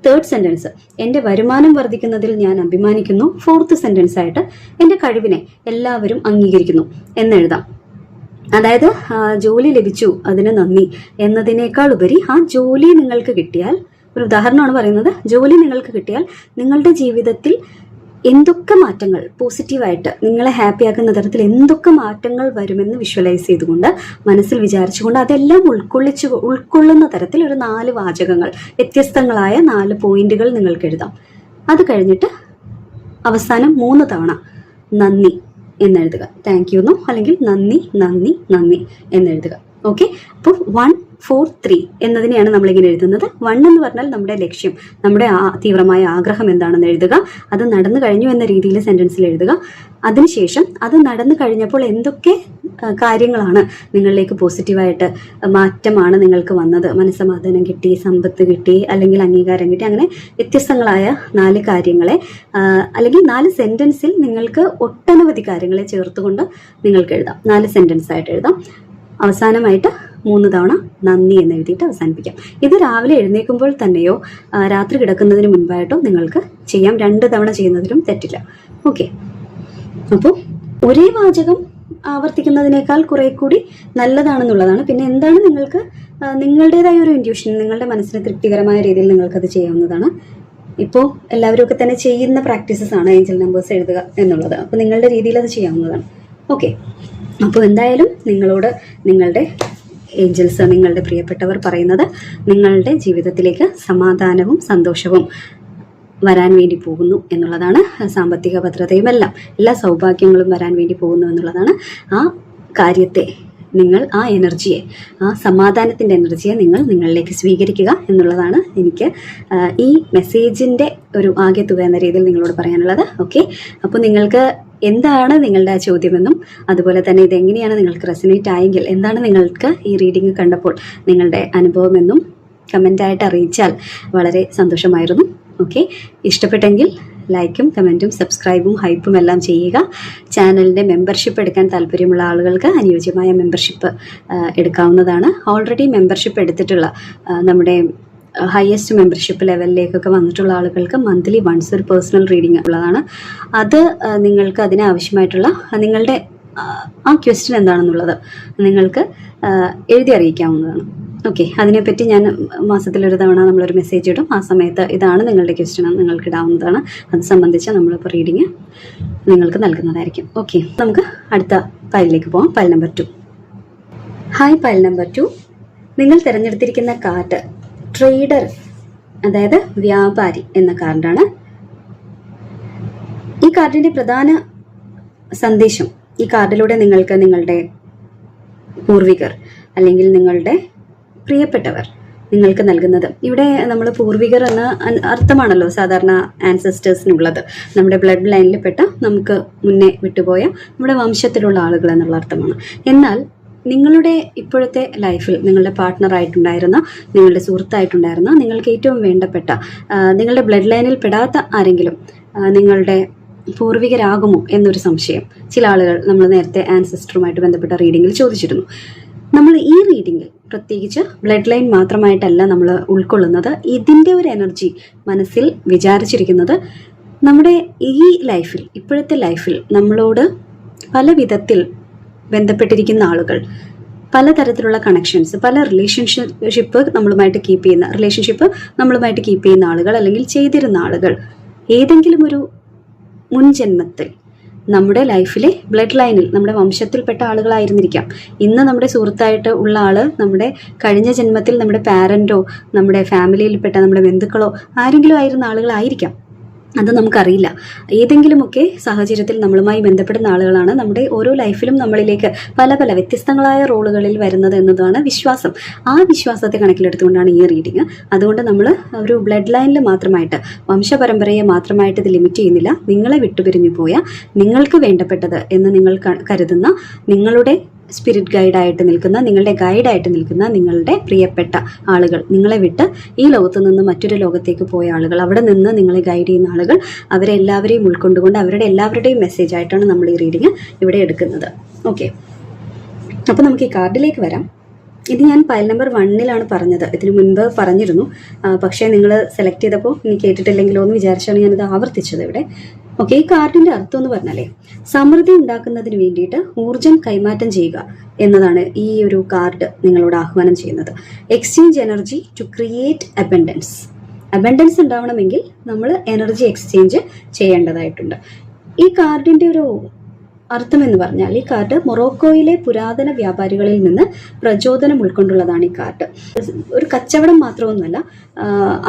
തേർഡ് സെൻറ്റൻസ്, എൻ്റെ വരുമാനം വർദ്ധിക്കുന്നതിൽ ഞാൻ അഭിമാനിക്കുന്നു. ഫോർത്ത് സെൻറ്റൻസ് ആയിട്ട്, എൻ്റെ കഴിവിനെ എല്ലാവരും അംഗീകരിക്കുന്നു എന്നെഴുതാം. അതായത് ജോലി ലഭിച്ചു അതിന് നന്ദി എന്നതിനേക്കാൾ ഉപരി ആ ജോലി നിങ്ങൾക്ക് കിട്ടിയാൽ, ഒരു ഉദാഹരണമാണ് പറയുന്നത്, ജോലി നിങ്ങൾക്ക് കിട്ടിയാൽ നിങ്ങളുടെ ജീവിതത്തിൽ എന്തൊക്കെ മാറ്റങ്ങൾ പോസിറ്റീവായിട്ട് നിങ്ങളെ ഹാപ്പിയാക്കുന്ന തരത്തിൽ എന്തൊക്കെ മാറ്റങ്ങൾ വരുമെന്ന് വിഷ്വലൈസ് ചെയ്തുകൊണ്ട് മനസ്സിൽ വിചാരിച്ചുകൊണ്ട് അതെല്ലാം ഉൾക്കൊള്ളുന്ന തരത്തിൽ ഒരു 4 വാചകങ്ങൾ, വ്യത്യസ്തങ്ങളായ 4 പോയിന്റുകൾ നിങ്ങൾക്ക് എഴുതാം. അത് കഴിഞ്ഞിട്ട് അവസാനം 3 തവണ നന്ദി എന്നെഴുതുക. താങ്ക് യു എന്നോ അല്ലെങ്കിൽ നന്ദി നന്ദി നന്ദി എന്നെഴുതുക. ഓക്കെ, അപ്പോൾ 1, 4, 3 എന്നതിനെയാണ് നമ്മളിങ്ങനെ എഴുതുന്നത്. 1 എന്ന് പറഞ്ഞാൽ നമ്മുടെ ലക്ഷ്യം, നമ്മുടെ തീവ്രമായ ആഗ്രഹം എന്താണെന്ന് എഴുതുക. അത് നടന്നു കഴിഞ്ഞു എന്ന രീതിയിൽ സെന്റൻസിൽ എഴുതുക. അതിനുശേഷം അത് നടന്നു കഴിഞ്ഞപ്പോൾ എന്തൊക്കെ കാര്യങ്ങളാണ് നിങ്ങളിലേക്ക് പോസിറ്റീവായിട്ട് മാറ്റമാണ് നിങ്ങൾക്ക് വന്നത്, മനസ്സമാധാനം കിട്ടി, സമ്പത്ത് കിട്ടി, അല്ലെങ്കിൽ അംഗീകാരം കിട്ടി, അങ്ങനെ വ്യത്യസ്തങ്ങളായ 4 കാര്യങ്ങളെ അല്ലെങ്കിൽ 4 സെന്റൻസിൽ നിങ്ങൾക്ക് ഒട്ടനവധി കാര്യങ്ങളെ ചേർത്തുകൊണ്ട് നിങ്ങൾക്ക് എഴുതാം. 4 സെന്റൻസ് ആയിട്ട് എഴുതാം. അവസാനമായിട്ട് 3 തവണ നന്ദി എന്ന് എഴുതിയിട്ട് അവസാനിപ്പിക്കാം. ഇത് രാവിലെ എഴുന്നേൽക്കുമ്പോൾ തന്നെയോ രാത്രി കിടക്കുന്നതിന് മുൻപായിട്ടോ നിങ്ങൾക്ക് ചെയ്യാം. 2 തവണ ചെയ്യുന്നതിലും തെറ്റില്ല. ഓക്കെ, അപ്പോൾ ഒരേ വാചകം ആവർത്തിക്കുന്നതിനേക്കാൾ കുറെ കൂടി നല്ലതാണെന്നുള്ളതാണ്. പിന്നെ എന്താണ് നിങ്ങൾക്ക് നിങ്ങളുടേതായ ഒരു ഇൻറ്റ്യൂഷൻ, നിങ്ങളുടെ മനസ്സിന് തൃപ്തികരമായ രീതിയിൽ നിങ്ങൾക്കത് ചെയ്യാവുന്നതാണ്. ഇപ്പോൾ എല്ലാവരും ഒക്കെ തന്നെ ചെയ്യുന്ന പ്രാക്ടീസസ് ആണ് ഏഞ്ചൽ നമ്പേഴ്സ് എഴുതുക എന്നുള്ളത്. അപ്പോൾ നിങ്ങളുടെ രീതിയിൽ അത് ചെയ്യാവുന്നതാണ്. ഓക്കെ, അപ്പോൾ എന്തായാലും നിങ്ങളോട് നിങ്ങളുടെ ഏഞ്ചൽസ്, നിങ്ങളുടെ പ്രിയപ്പെട്ടവർ പറയുന്നത് നിങ്ങളുടെ ജീവിതത്തിലേക്ക് സമാധാനവും സന്തോഷവും വരാൻ വേണ്ടി പോകുന്നു എന്നുള്ളതാണ്. സാമ്പത്തിക ഭദ്രതയും എല്ലാ സൗഭാഗ്യങ്ങളും വരാൻ വേണ്ടി പോകുന്നു എന്നുള്ളതാണ്. ആ കാര്യത്തെ നിങ്ങൾ, ആ എനർജിയെ, ആ സമാധാനത്തിൻ്റെ എനർജിയെ നിങ്ങളിലേക്ക് സ്വീകരിക്കുക എന്നുള്ളതാണ് എനിക്ക് ഈ മെസ്സേജിൻ്റെ ഒരു ആകെ തുക എന്ന രീതിയിൽ നിങ്ങളോട് പറയാനുള്ളത്. ഓക്കെ, അപ്പോൾ നിങ്ങൾക്ക് എന്താണ് നിങ്ങളുടെ ആ ചോദ്യമെന്നും അതുപോലെ തന്നെ ഇതെങ്ങനെയാണ് നിങ്ങൾക്ക് റെസനേറ്റ് ആയെങ്കിൽ എന്താണ് നിങ്ങൾക്ക് ഈ റീഡിംഗ് കണ്ടപ്പോൾ നിങ്ങളുടെ അനുഭവമെന്നും കമൻ്റായിട്ട് അറിയിച്ചാൽ വളരെ സന്തോഷമായിരുന്നു. ഓക്കെ, ഇഷ്ടപ്പെട്ടെങ്കിൽ ലൈക്കും കമൻറ്റും സബ്സ്ക്രൈബും ഹൈപ്പും എല്ലാം ചെയ്യുക. ചാനലിൻ്റെ മെമ്പർഷിപ്പ് എടുക്കാൻ താല്പര്യമുള്ള ആളുകൾക്ക് അനുയോജ്യമായ മെമ്പർഷിപ്പ് എടുക്കാവുന്നതാണ്. ഓൾറെഡി മെമ്പർഷിപ്പ് എടുത്തിട്ടുള്ള നമ്മുടെ ഹയസ്റ്റ് മെമ്പർഷിപ്പ് ലെവലിലേക്കൊക്കെ വന്നിട്ടുള്ള ആളുകൾക്ക് മന്ത്ലി വൺസ് ഒരു പേഴ്സണൽ റീഡിംഗ് ഉള്ളതാണ്. അത് നിങ്ങൾക്ക് അതിനാവശ്യമായിട്ടുള്ള നിങ്ങളുടെ ആ ക്വസ്റ്റ്യൻ എന്താണെന്നുള്ളത് നിങ്ങൾക്ക് എഴുതി അറിയിക്കാവുന്നതാണ്. ഓക്കെ, അതിനെപ്പറ്റി ഞാൻ മാസത്തിലൊരു തവണ നമ്മളൊരു മെസ്സേജ് ഇടും. ആ സമയത്ത് ഇതാണ് നിങ്ങളുടെ ക്വസ്റ്റ്യൻ നിങ്ങൾക്ക് ഇടാവുന്നതാണ്. അത് സംബന്ധിച്ച് നമ്മളിപ്പോൾ റീഡിങ് നിങ്ങൾക്ക് നൽകുന്നതായിരിക്കും. ഓക്കെ, നമുക്ക് അടുത്ത ഫയലിലേക്ക് പോകാം. File number 2. Hi, file number 2. നിങ്ങൾ തിരഞ്ഞെടുത്തിരിക്കുന്ന കാർഡ് ട്രേഡർ, അതായത് വ്യാപാരി എന്ന കാർഡാണ്. ഈ കാർഡിന്റെ പ്രധാന സന്ദേശം, ഈ കാർഡിലൂടെ നിങ്ങൾക്ക് നിങ്ങളുടെ പൂർവികർ അല്ലെങ്കിൽ നിങ്ങളുടെ പ്രിയപ്പെട്ടവർ നിങ്ങൾക്ക് നൽകുന്നത്, ഇവിടെ നമ്മൾ പൂർവികർ എന്ന അർത്ഥമാണല്ലോ സാധാരണ ആൻസെസ്റ്റേഴ്സിനുള്ളത്, നമ്മുടെ ബ്ലഡ് ലൈനിൽ പെട്ട നമുക്ക് മുന്നേ വിട്ടുപോയ നമ്മുടെ വംശത്തിലുള്ള ആളുകൾ എന്നുള്ള അർത്ഥമാണ്. എന്നാൽ നിങ്ങളുടെ ഇപ്പോഴത്തെ ലൈഫിൽ നിങ്ങളുടെ പാർട്ട്ണറായിട്ടുണ്ടായിരുന്ന, നിങ്ങളുടെ സുഹൃത്തായിട്ടുണ്ടായിരുന്ന, നിങ്ങൾക്ക് ഏറ്റവും വേണ്ടപ്പെട്ട, നിങ്ങളുടെ ബ്ലഡ് ലൈനിൽ പെടാത്ത ആരെങ്കിലും നിങ്ങളുടെ പൂർവികരാകുമോ എന്നൊരു സംശയം ചില ആളുകൾ നമ്മൾ നേരത്തെ ആൻസെസ്റ്ററുമായിട്ട് ബന്ധപ്പെട്ട റീഡിങ്ങിൽ ചോദിച്ചിരുന്നു. നമ്മൾ ഈ റീഡിങ്ങിൽ പ്രത്യേകിച്ച് ബ്ലഡ് ലൈൻ മാത്രമായിട്ടല്ല നമ്മൾ ഉൾക്കൊള്ളുന്നത്. ഇതിൻ്റെ ഒരു എനർജി മനസ്സിൽ വിചാരിച്ചിരിക്കുന്നത് നമ്മുടെ ഈ ലൈഫിൽ, ഇപ്പോഴത്തെ ലൈഫിൽ നമ്മളോട് പല വിധത്തിൽ ബന്ധപ്പെട്ടിരിക്കുന്ന ആളുകൾ, പലതരത്തിലുള്ള കണക്ഷൻസ്, പല റിലേഷൻഷിപ്പ് നമ്മളുമായിട്ട് കീപ്പ് ചെയ്യുന്ന ആളുകൾ അല്ലെങ്കിൽ ചെയ്തിരുന്ന ആളുകൾ ഏതെങ്കിലും ഒരു മുൻജന്മത്തിൽ നമ്മുടെ ലൈഫിലെ ബ്ലഡ് ലൈനിൽ നമ്മുടെ വംശത്തിൽപ്പെട്ട ആളുകളായിരുന്നിരിക്കാം. ഇന്ന് നമ്മുടെ സുഹൃത്തായിട്ട് ഉള്ള ആള് നമ്മുടെ കഴിഞ്ഞ ജന്മത്തിൽ നമ്മുടെ പാരന്റോ നമ്മുടെ ഫാമിലിയിൽപ്പെട്ട നമ്മുടെ ബന്ധുക്കളോ ആരെങ്കിലും ആയിരുന്ന ആളുകളായിരിക്കാം. അത് നമുക്കറിയില്ല. ഏതെങ്കിലുമൊക്കെ സാഹചര്യത്തിൽ നമ്മളുമായി ബന്ധപ്പെടുന്ന ആളുകളാണ് നമ്മുടെ ഓരോ ലൈഫിലും നമ്മളിലേക്ക് പല പല വ്യത്യസ്തങ്ങളായ റോളുകളിൽ വരുന്നത് എന്നതാണ് വിശ്വാസം. ആ വിശ്വാസത്തെ കണക്കിലെടുത്തുകൊണ്ടാണ് ഈ റീഡിങ്. അതുകൊണ്ട് നമ്മൾ ഒരു ബ്ലഡ് ലൈനിൽ മാത്രമായിട്ട്, വംശപരമ്പരയെ മാത്രമായിട്ട് ഇത് ലിമിറ്റ് ചെയ്യുന്നില്ല. നിങ്ങളെ വിട്ടുപിരിഞ്ഞു പോയ, നിങ്ങൾക്ക് വേണ്ടപ്പെട്ടത് എന്ന് നിങ്ങൾ കരുതുന്ന, നിങ്ങളുടെ സ്പിരിറ്റ് ഗൈഡായിട്ട് നിൽക്കുന്ന, നിങ്ങളുടെ ഗൈഡായിട്ട് നിൽക്കുന്ന നിങ്ങളുടെ പ്രിയപ്പെട്ട ആളുകൾ, നിങ്ങളെ വിട്ട് ഈ ലോകത്ത് നിന്ന് മറ്റൊരു ലോകത്തേക്ക് പോയ ആളുകൾ, അവിടെ നിന്ന് നിങ്ങളെ ഗൈഡ് ചെയ്യുന്ന ആളുകൾ, അവരെല്ലാവരെയും ഉൾക്കൊണ്ടുകൊണ്ട് അവരുടെ എല്ലാവരുടെയും മെസ്സേജ് ആയിട്ടാണ് നമ്മൾ ഈ റീഡിങ് ഇവിടെ എടുക്കുന്നത്. ഓക്കെ, അപ്പോൾ നമുക്ക് ഈ കാർഡിലേക്ക് വരാം. ഇത് ഞാൻ ഫയൽ നമ്പർ 1 പറഞ്ഞത്, ഇതിനു മുൻപ് പറഞ്ഞിരുന്നു. പക്ഷേ നിങ്ങൾ സെലക്ട് ചെയ്തപ്പോൾ ഇനി കേട്ടിട്ടില്ലെങ്കിലോ എന്ന് വിചാരിച്ചാണ് ഞാനിത് ആവർത്തിച്ചത് ഇവിടെ. ഓക്കെ, ഈ കാർഡിന്റെ അർത്ഥം എന്ന് പറഞ്ഞാലേ സമൃദ്ധി ഉണ്ടാക്കുന്നതിന് വേണ്ടിയിട്ട് ഊർജം കൈമാറ്റം ചെയ്യുക എന്നതാണ് ഈ ഒരു കാർഡ് നിങ്ങളോട് ആഹ്വാനം ചെയ്യുന്നത്. Exchange energy to create abundance. Abundance ഉണ്ടാവണമെങ്കിൽ നമ്മൾ എനർജി എക്സ്ചേഞ്ച് ചെയ്യേണ്ടതായിട്ടുണ്ട്. ഈ കാർഡിന്റെ ഒരു അർത്ഥം എന്ന് പറഞ്ഞാൽ ഈ കാർഡ് മൊറോക്കോയിലെ പുരാതന വ്യാപാരികളിൽ നിന്ന് പ്രചോദനം ഉൾക്കൊണ്ടുള്ളതാണ്. ഈ കാർഡ് ഒരു കച്ചവടം മാത്രമൊന്നുമല്ല,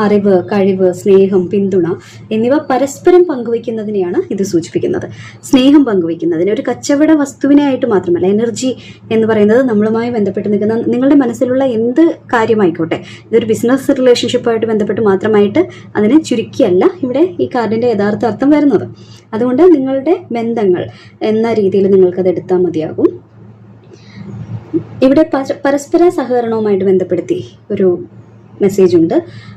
അറിവ്, കഴിവ്, സ്നേഹം, പിന്തുണ എന്നിവ പരസ്പരം പങ്കുവയ്ക്കുന്നതിനെയാണ് ഇത് സൂചിപ്പിക്കുന്നത്. സ്നേഹം പങ്കുവയ്ക്കുന്നതിന് ഒരു കച്ചവട വസ്തുവിനായിട്ട് മാത്രമല്ല, എനർജി എന്ന് പറയുന്നത് നമ്മളുമായി ബന്ധപ്പെട്ട് നിൽക്കുന്ന നിങ്ങളുടെ മനസ്സിലുള്ള എന്ത് കാര്യമായിക്കോട്ടെ, ഇതൊരു ബിസിനസ് റിലേഷൻഷിപ്പുമായിട്ട് ബന്ധപ്പെട്ട് മാത്രമായിട്ട് അതിനെ ചുരുക്കിയല്ല ഇവിടെ ഈ കാർഡിന്റെ യഥാർത്ഥ അർത്ഥം വരുന്നത്. അതുകൊണ്ട് നിങ്ങളുടെ ബന്ധങ്ങൾ എന്ന രീതിയിൽ നിങ്ങൾക്കത് എടുത്താൽ മതിയാകും. ഇവിടെ പരസ്പര സഹകരണവുമായിട്ട് ബന്ധപ്പെടുത്തി ഒരു മെസ്സേജ് ഉണ്ട്.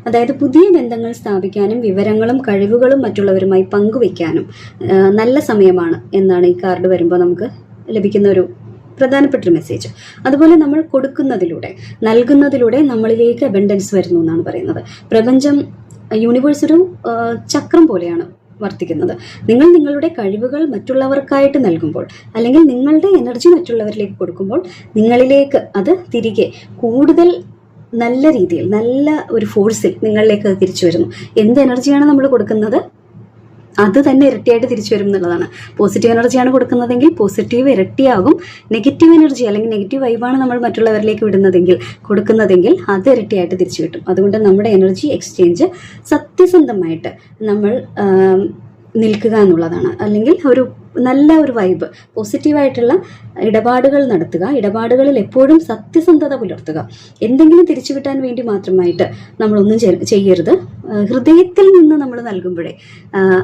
അതായത് പുതിയ ബന്ധങ്ങൾ സ്ഥാപിക്കാനും വിവരങ്ങളും കഴിവുകളും മറ്റുള്ളവരുമായി പങ്കുവയ്ക്കാനും നല്ല സമയമാണ് എന്നാണ് ഈ കാർഡ് വരുമ്പോൾ നമുക്ക് ലഭിക്കുന്ന ഒരു പ്രധാനപ്പെട്ട മെസ്സേജ്. അതുപോലെ നമ്മൾ കൊടുക്കുന്നതിലൂടെ, നൽകുന്നതിലൂടെ നമ്മളിലേക്ക് അബൻഡൻസ് വരുന്നു എന്നാണ് പറയുന്നത്. പ്രപഞ്ചം, യൂണിവേഴ്സ് ഒരു ചക്രം പോലെയാണ് വർത്തിക്കുന്നത്. നിങ്ങൾ നിങ്ങളുടെ കഴിവുകൾ മറ്റുള്ളവർക്കായിട്ട് നൽകുമ്പോൾ, അല്ലെങ്കിൽ നിങ്ങളുടെ എനർജി മറ്റുള്ളവരിലേക്ക് കൊടുക്കുമ്പോൾ, നിങ്ങളിലേക്ക് അത് തിരികെ കൂടുതൽ നല്ല രീതിയിൽ, നല്ല ഒരു ഫോഴ്സിൽ നിങ്ങളിലേക്ക് അത് തിരിച്ചു വരുന്നു. എന്ത് എനർജിയാണ് നമ്മൾ കൊടുക്കുന്നത് അത് തന്നെ ഇരട്ടിയായിട്ട് തിരിച്ചു വരും എന്നുള്ളതാണ്. പോസിറ്റീവ് എനർജിയാണ് കൊടുക്കുന്നതെങ്കിൽ പോസിറ്റീവ് ഇരട്ടിയാകും. നെഗറ്റീവ് എനർജി അല്ലെങ്കിൽ നെഗറ്റീവ് വൈബാണ് നമ്മൾ മറ്റുള്ളവരിലേക്ക് വിടുന്നതെങ്കിൽ, കൊടുക്കുന്നതെങ്കിൽ അത് ഇരട്ടിയായിട്ട് തിരിച്ചു കിട്ടും. അതുകൊണ്ട് നമ്മുടെ എനർജി എക്സ്ചേഞ്ച് സത്യസന്ധമായിട്ട് നമ്മൾ നിൽക്കുക എന്നുള്ളതാണ്. അല്ലെങ്കിൽ ഒരു നല്ല ഒരു വൈബ്, പോസിറ്റീവായിട്ടുള്ള ഇടപാടുകൾ നടത്തുക, ഇടപാടുകളിൽ എപ്പോഴും സത്യസന്ധത പുലർത്തുക. എന്തെങ്കിലും തിരിച്ചു കിട്ടാൻ വേണ്ടി മാത്രമായിട്ട് നമ്മളൊന്നും ചെയ്യരുത്. ഹൃദയത്തിൽ നിന്ന് നമ്മൾ നൽകുമ്പോഴേ,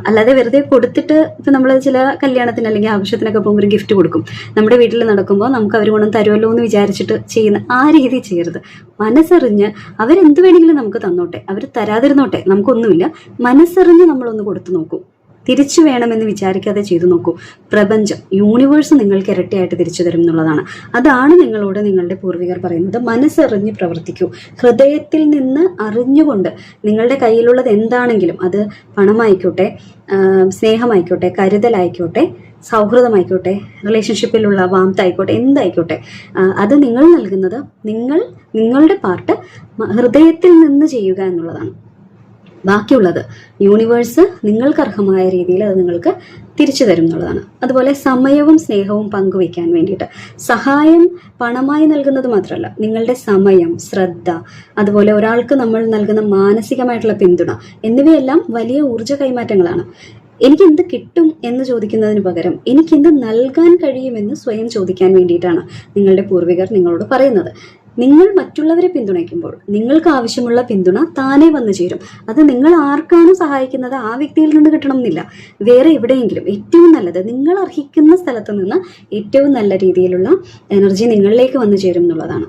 അല്ലാതെ വെറുതെ കൊടുത്തിട്ട്, ഇപ്പം നമ്മൾ ചില കല്യാണത്തിന് അല്ലെങ്കിൽ ആവശ്യത്തിനൊക്കെ പോകുമ്പോൾ ഒരു ഗിഫ്റ്റ് കൊടുക്കും, നമ്മുടെ വീട്ടിൽ നടക്കുമ്പോൾ നമുക്ക് അവർ ഗുണം തരുമല്ലോ എന്ന് വിചാരിച്ചിട്ട് ചെയ്യുന്ന ആ രീതി ചെയ്യരുത്. മനസ്സറിഞ്ഞ് അവരെന്ത് വേണമെങ്കിലും നമുക്ക് തന്നോട്ടെ, അവർ തരാതിരുന്നോട്ടെ, നമുക്കൊന്നുമില്ല, മനസ്സറിഞ്ഞ് നമ്മളൊന്ന് കൊടുത്തു നോക്കൂ. തിരിച്ചു വേണമെന്ന് വിചാരിക്കാതെ ചെയ്തു നോക്കൂ. പ്രപഞ്ചം, യൂണിവേഴ്സ് നിങ്ങൾക്ക് ഇരട്ടിയായിട്ട് തിരിച്ചു തരും എന്നുള്ളതാണ്. അതാണ് നിങ്ങളോട് നിങ്ങളുടെ പൂർവികർ പറയുന്നത്. മനസ്സറിഞ്ഞ് പ്രവർത്തിക്കൂ. ഹൃദയത്തിൽ നിന്ന് അറിഞ്ഞുകൊണ്ട് നിങ്ങളുടെ കയ്യിലുള്ളത് എന്താണെങ്കിലും, അത് പണമായിക്കോട്ടെ, സ്നേഹമായിക്കോട്ടെ, കരുതലായിക്കോട്ടെ, സൗഹൃദമായിക്കോട്ടെ, റിലേഷൻഷിപ്പിലുള്ള വാംത്ത് ആയിക്കോട്ടെ, എന്തായിക്കോട്ടെ, അത് നിങ്ങൾ നൽകുന്നത്, നിങ്ങളുടെ പാർട്ട് ഹൃദയത്തിൽ നിന്ന് ചെയ്യുക എന്നുള്ളതാണ്. ബാക്കിയുള്ളത് യൂണിവേഴ്സ് നിങ്ങൾക്ക് അർഹമായ രീതിയിൽ അത് നിങ്ങൾക്ക് തിരിച്ചു തരും എന്നുള്ളതാണ്. അതുപോലെ സമയവും സ്നേഹവും പങ്കുവയ്ക്കാൻ വേണ്ടിയിട്ട് സഹായം പണമായി നൽകുന്നത് മാത്രമല്ല, നിങ്ങളുടെ സമയം, ശ്രദ്ധ, അതുപോലെ ഒരാൾക്ക് നമ്മൾ നൽകുന്ന മാനസികമായിട്ടുള്ള പിന്തുണ എന്നിവയെല്ലാം വലിയ ഊർജ്ജ കൈമാറ്റങ്ങളാണ്. എനിക്ക് എന്ത് കിട്ടും എന്ന് ചോദിക്കുന്നതിന് പകരം എനിക്ക് എന്ത് നൽകാൻ കഴിയുമെന്ന് സ്വയം ചോദിക്കാൻ വേണ്ടിയിട്ടാണ് നിങ്ങളുടെ പൂർവികർ നിങ്ങളോട് പറയുന്നത്. നിങ്ങൾ മറ്റുള്ളവരെ പിന്തുണയ്ക്കുമ്പോൾ നിങ്ങൾക്ക് ആവശ്യമുള്ള പിന്തുണ താനേ വന്നു ചേരും. അത് നിങ്ങൾ ആർക്കാണ് സഹായിക്കുന്നത് ആ വ്യക്തിയിൽ നിന്ന് കിട്ടണം എന്നില്ല, വേറെ എവിടെയെങ്കിലും ഏറ്റവും നല്ലത്, നിങ്ങൾ അർഹിക്കുന്ന സ്ഥലത്ത് നിന്ന് ഏറ്റവും നല്ല രീതിയിലുള്ള എനർജി നിങ്ങളിലേക്ക് വന്നു ചേരും എന്നുള്ളതാണ്.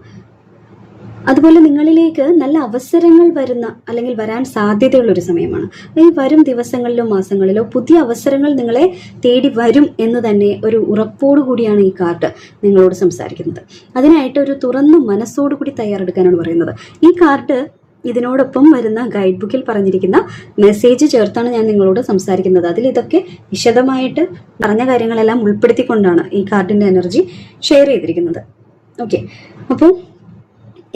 അതുപോലെ നിങ്ങളിലേക്ക് നല്ല അവസരങ്ങൾ വരുന്ന അല്ലെങ്കിൽ വരാൻ സാധ്യതയുള്ളൊരു സമയമാണ്. ഈ വരും ദിവസങ്ങളിലോ മാസങ്ങളിലോ പുതിയ അവസരങ്ങൾ നിങ്ങളെ തേടി വരും എന്ന് തന്നെ ഒരു ഉറപ്പോടുകൂടിയാണ് ഈ കാർഡ് നിങ്ങളോട് സംസാരിക്കുന്നത്. അതിനായിട്ട് ഒരു തുറന്ന മനസ്സോടുകൂടി തയ്യാറെടുക്കാനാണ് പറയുന്നത്. ഈ കാർഡ് ഇതിനോടൊപ്പം വരുന്ന ഗൈഡ് ബുക്കിൽ പറഞ്ഞിരിക്കുന്ന മെസ്സേജ് ചേർത്താണ് ഞാൻ നിങ്ങളോട് സംസാരിക്കുന്നത്. അതിൽ ഇതൊക്കെ വിശദമായിട്ട് പറഞ്ഞ കാര്യങ്ങളെല്ലാം ഉൾപ്പെടുത്തിക്കൊണ്ടാണ് ഈ കാർഡിൻ്റെ എനർജി ഷെയർ ചെയ്തിരിക്കുന്നത്. ഓക്കെ, അപ്പോൾ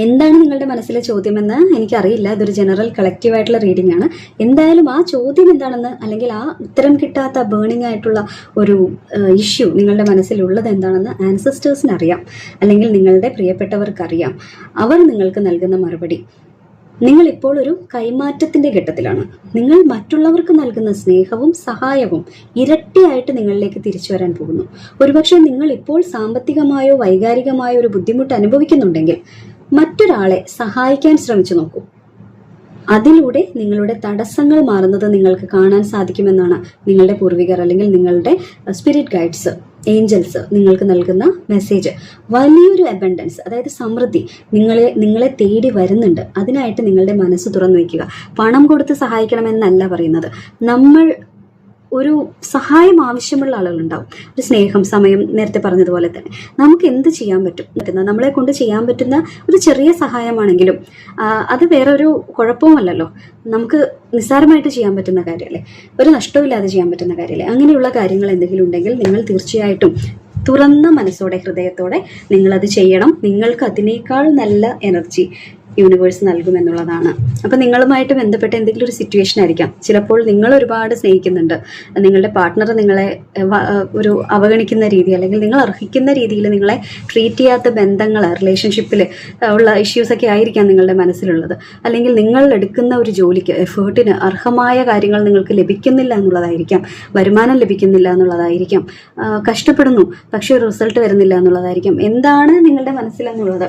എന്താണ് നിങ്ങളുടെ മനസ്സിലെ ചോദ്യമെന്ന് എനിക്കറിയില്ല. ഇതൊരു ജനറൽ കളക്റ്റീവായിട്ടുള്ള റീഡിംഗ് ആണ്. എന്തായാലും ആ ചോദ്യം എന്താണെന്ന്, അല്ലെങ്കിൽ ആ ഉത്തരം കിട്ടാത്ത ബേണിംഗ് ആയിട്ടുള്ള ഒരു ഇഷ്യൂ നിങ്ങളുടെ മനസ്സിലുള്ളത് എന്താണെന്ന് ആൻസസ്റ്റേഴ്സിന് അറിയാം, അല്ലെങ്കിൽ നിങ്ങളുടെ പ്രിയപ്പെട്ടവർക്കറിയാം. അവർ നിങ്ങൾക്ക് നൽകുന്ന മറുപടി, നിങ്ങളിപ്പോൾ ഒരു കൈമാറ്റത്തിൻ്റെ ഘട്ടത്തിലാണ്. നിങ്ങൾ മറ്റുള്ളവർക്ക് നൽകുന്ന സ്നേഹവും സഹായവും ഇരട്ടിയായിട്ട് നിങ്ങളിലേക്ക് തിരിച്ചു വരാൻ പോകുന്നു. ഒരുപക്ഷെ നിങ്ങൾ ഇപ്പോൾ സാമ്പത്തികമായോ വൈകാരികമായോ ഒരു ബുദ്ധിമുട്ട് അനുഭവിക്കുന്നുണ്ടെങ്കിൽ മറ്റൊരാളെ സഹായിക്കാൻ ശ്രമിച്ചു നോക്കൂ. അതിലൂടെ നിങ്ങളുടെ തടസ്സങ്ങൾ മാറുന്നത് നിങ്ങൾക്ക് കാണാൻ സാധിക്കുമെന്നാണ് നിങ്ങളുടെ പൂർവികർ അല്ലെങ്കിൽ നിങ്ങളുടെ സ്പിരിറ്റ് ഗൈഡ്സ്, ഏഞ്ചൽസ് നിങ്ങൾക്ക് നൽകുന്ന മെസ്സേജ്. വലിയൊരു അബൻഡൻസ്, അതായത് സമൃദ്ധി നിങ്ങളെ തേടി വരുന്നുണ്ട്. അതിനായിട്ട് നിങ്ങളുടെ മനസ്സ് തുറന്നു വയ്ക്കുക. പണം കൊടുത്ത് സഹായിക്കണമെന്നല്ല പറയുന്നത്. നമ്മൾ ഒരു സഹായം ആവശ്യമുള്ള ആളുകളുണ്ടാവും. ഒരു സ്നേഹം, സമയം, നേരത്തെ പറഞ്ഞതുപോലെ തന്നെ നമുക്ക് എന്ത് ചെയ്യാൻ പറ്റും, നമ്മളെ കൊണ്ട് ചെയ്യാൻ പറ്റുന്ന ഒരു ചെറിയ സഹായമാണെങ്കിലും അത് വേറൊരു കുഴപ്പവുമല്ലല്ലോ. നമുക്ക് നിസ്സാരമായിട്ട് ചെയ്യാൻ പറ്റുന്ന കാര്യമല്ലേ, ഒരു നഷ്ടമില്ലാതെ ചെയ്യാൻ പറ്റുന്ന കാര്യമല്ലേ. അങ്ങനെയുള്ള കാര്യങ്ങൾ എന്തെങ്കിലും ഉണ്ടെങ്കിൽ നിങ്ങൾ തീർച്ചയായിട്ടും തുറന്ന മനസ്സോടെ, ഹൃദയത്തോടെ നിങ്ങളത് ചെയ്യണം. നിങ്ങൾക്ക് അതിനേക്കാൾ നല്ല എനർജി യൂണിവേഴ്സ് നൽകുമെന്നുള്ളതാണ്. അപ്പം നിങ്ങളുമായിട്ട് ബന്ധപ്പെട്ട എന്തെങ്കിലും ഒരു സിറ്റുവേഷൻ ആയിരിക്കാം. ചിലപ്പോൾ നിങ്ങൾ ഒരുപാട് സ്നേഹിക്കുന്നുണ്ട്, നിങ്ങളുടെ പാർട്ട്ണർ നിങ്ങളെ ഒരു അവഗണിക്കുന്ന രീതി, അല്ലെങ്കിൽ നിങ്ങൾ അർഹിക്കുന്ന രീതിയിൽ നിങ്ങളെ ട്രീറ്റ് ചെയ്യാത്ത ബന്ധങ്ങൾ, റിലേഷൻഷിപ്പിൽ ഉള്ള ഇഷ്യൂസൊക്കെ ആയിരിക്കാം നിങ്ങളുടെ മനസ്സിലുള്ളത്. അല്ലെങ്കിൽ നിങ്ങൾ എടുക്കുന്ന ഒരു ജോലിക്ക്, എഫേർട്ടിന് അർഹമായ കാര്യങ്ങൾ നിങ്ങൾക്ക് ലഭിക്കുന്നില്ല എന്നുള്ളതായിരിക്കാം. വരുമാനം ലഭിക്കുന്നില്ല എന്നുള്ളതായിരിക്കാം. കഷ്ടപ്പെടുന്നു പക്ഷേ റിസൾട്ട് വരുന്നില്ല എന്നുള്ളതായിരിക്കാം. എന്താണ് നിങ്ങളുടെ മനസ്സിലെന്നുള്ളത്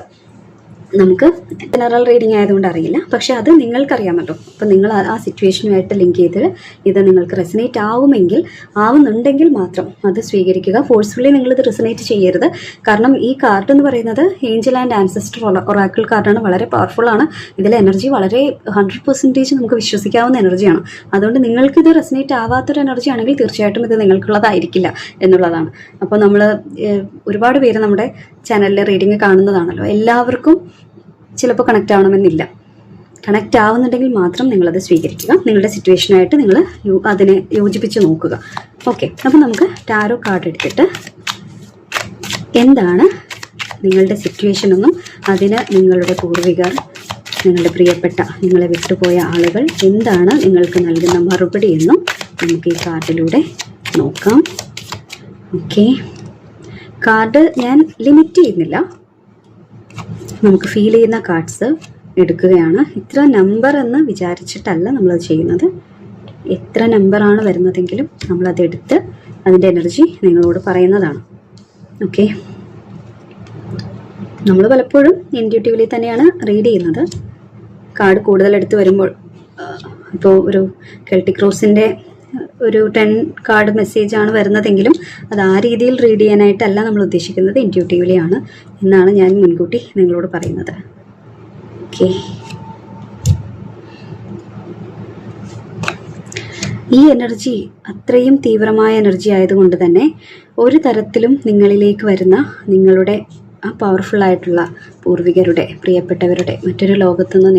നമുക്ക് ജനറൽ റീഡിംഗ് ആയതുകൊണ്ട് അറിയില്ല, പക്ഷെ അത് നിങ്ങൾക്കറിയാമല്ലോ. അപ്പം നിങ്ങൾ ആ സിറ്റുവേഷനുമായിട്ട് ലിങ്ക് ചെയ്ത് ഇത് നിങ്ങൾക്ക് റെസനേറ്റ് ആവുന്നുണ്ടെങ്കിൽ മാത്രം അത് സ്വീകരിക്കുക. ഫോഴ്സ്ഫുള്ളി നിങ്ങളിത് റെസനേറ്റ് ചെയ്യരുത്. കാരണം ഈ കാർഡ് എന്ന് പറയുന്നത് ഏഞ്ചൽ ആൻഡ് ആൻസെസ്റ്റർ ഒറാക്കിൾ കാർഡാണ്. വളരെ പവർഫുള്ളാണ്. ഇതിലെ എനർജി വളരെ 100% നമുക്ക് വിശ്വസിക്കാവുന്ന എനർജിയാണ്. അതുകൊണ്ട് നിങ്ങൾക്കിത് റെസനേറ്റ് ആവാത്തൊരു എനർജി ആണെങ്കിൽ തീർച്ചയായിട്ടും ഇത് നിങ്ങൾക്കുള്ളതായിരിക്കില്ല എന്നുള്ളതാണ്. അപ്പോൾ നമ്മൾ ഒരുപാട് പേര് നമ്മുടെ ചാനലിലെ റീഡിങ് കാണുന്നതാണല്ലോ. എല്ലാവർക്കും ചിലപ്പോൾ കണക്റ്റ് ആവണമെന്നില്ല. കണക്റ്റ് ആവുന്നുണ്ടെങ്കിൽ മാത്രം നിങ്ങളത് സ്വീകരിക്കുക. നിങ്ങളുടെ സിറ്റുവേഷനായിട്ട് നിങ്ങൾ അതിനെ യോജിപ്പിച്ച് നോക്കുക. ഓക്കെ, അപ്പം നമുക്ക് ടാരോ കാർഡ് എടുത്തിട്ട് എന്താണ് നിങ്ങളുടെ സിറ്റുവേഷൻ എന്നും അതിന് നിങ്ങളുടെ പൂർവികർ, നിങ്ങളുടെ പ്രിയപ്പെട്ട, നിങ്ങളെ വിട്ടുപോയ ആളുകൾ എന്താണ് നിങ്ങൾക്ക് നൽകുന്ന മറുപടി എന്നും നമുക്ക് ഈ കാർഡിലൂടെ നോക്കാം. ഓക്കെ, കാർഡ് ഞാൻ ലിമിറ്റ് ചെയ്യുന്നില്ല, നമുക്ക് ഫീൽ ചെയ്യുന്ന കാർഡ്സ് എടുക്കുകയാണ്. ഇത്ര നമ്പർ എന്ന് വിചാരിച്ചിട്ടല്ല നമ്മളത് ചെയ്യുന്നത്. എത്ര നമ്പറാണ് വരുന്നതെങ്കിലും നമ്മളത് എടുത്ത് അതിൻ്റെ എനർജി നിങ്ങളോട് പറയുന്നതാണ്. ഓക്കെ, നമ്മൾ പലപ്പോഴും ഇൻറ്റ്യൂട്ടീവ്ലി തന്നെയാണ് റീഡ് ചെയ്യുന്നത്. കാർഡ് കൂടുതൽ എടുത്ത് വരുമ്പോൾ, ഇപ്പോൾ ഒരു കെൽട്ടിക് റോസിൻ്റെ ഒരു 10 കാർഡ് മെസ്സേജാണ് വരുന്നതെങ്കിലും അത് ആ രീതിയിൽ റീഡ് ചെയ്യാനായിട്ടല്ല നമ്മൾ ഉദ്ദേശിക്കുന്നത്, ഇൻറ്റ്യൂട്ടീവ്ലി ആണ് എന്നാണ് ഞാൻ മുൻകൂട്ടി നിങ്ങളോട് പറയുന്നത്. ഓക്കെ, ഈ എനർജി അത്രയും തീവ്രമായ എനർജി ആയതുകൊണ്ട് തന്നെ ഒരു തരത്തിലും നിങ്ങളിലേക്ക് വരുന്ന നിങ്ങളുടെ ആ പവർഫുള്ളായിട്ടുള്ള പൂർവികരുടെ, പ്രിയപ്പെട്ടവരുടെ മറ്റൊരു ലോകത്തുനിന്ന്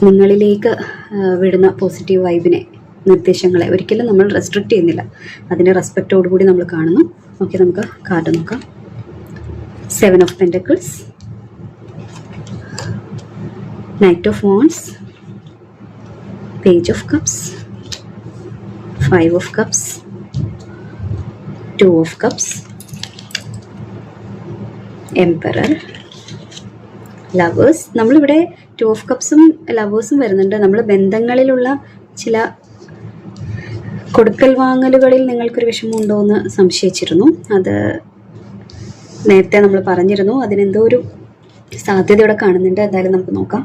നിങ്ങളിലേക്ക് വിടുന്ന പോസിറ്റീവ് വൈബിനെ, നിർദ്ദേശങ്ങളെ ഒരിക്കലും നമ്മൾ റെസ്ട്രിക്റ്റ് ചെയ്യുന്നില്ല. അതിനെ റെസ്പെക്റ്റോടുകൂടി നമ്മൾ കാണുന്നു. ഓക്കെ, നമുക്ക് കാർഡ് നോക്കാം. 7 of pentacles, knight of wands, page of cups, 5 of cups, 2 of cups, emperor, lovers. നമ്മളിവിടെ 2 ഓഫ് കപ്സും ലവേഴ്സും വരുന്നുണ്ട്. നമ്മൾ ബന്ധങ്ങളിലുള്ള ചില കൊടുക്കൽ വാങ്ങലുകളിൽ നിങ്ങൾക്കൊരു വിഷമമുണ്ടോ എന്ന് സംശയിച്ചിരുന്നു. അത് നേരത്തെ നമ്മൾ പറഞ്ഞിരുന്നു. അതിനെന്തോ ഒരു സാധ്യതയോടെ കാണുന്നുണ്ട്. എന്തായാലും നമുക്ക് നോക്കാം.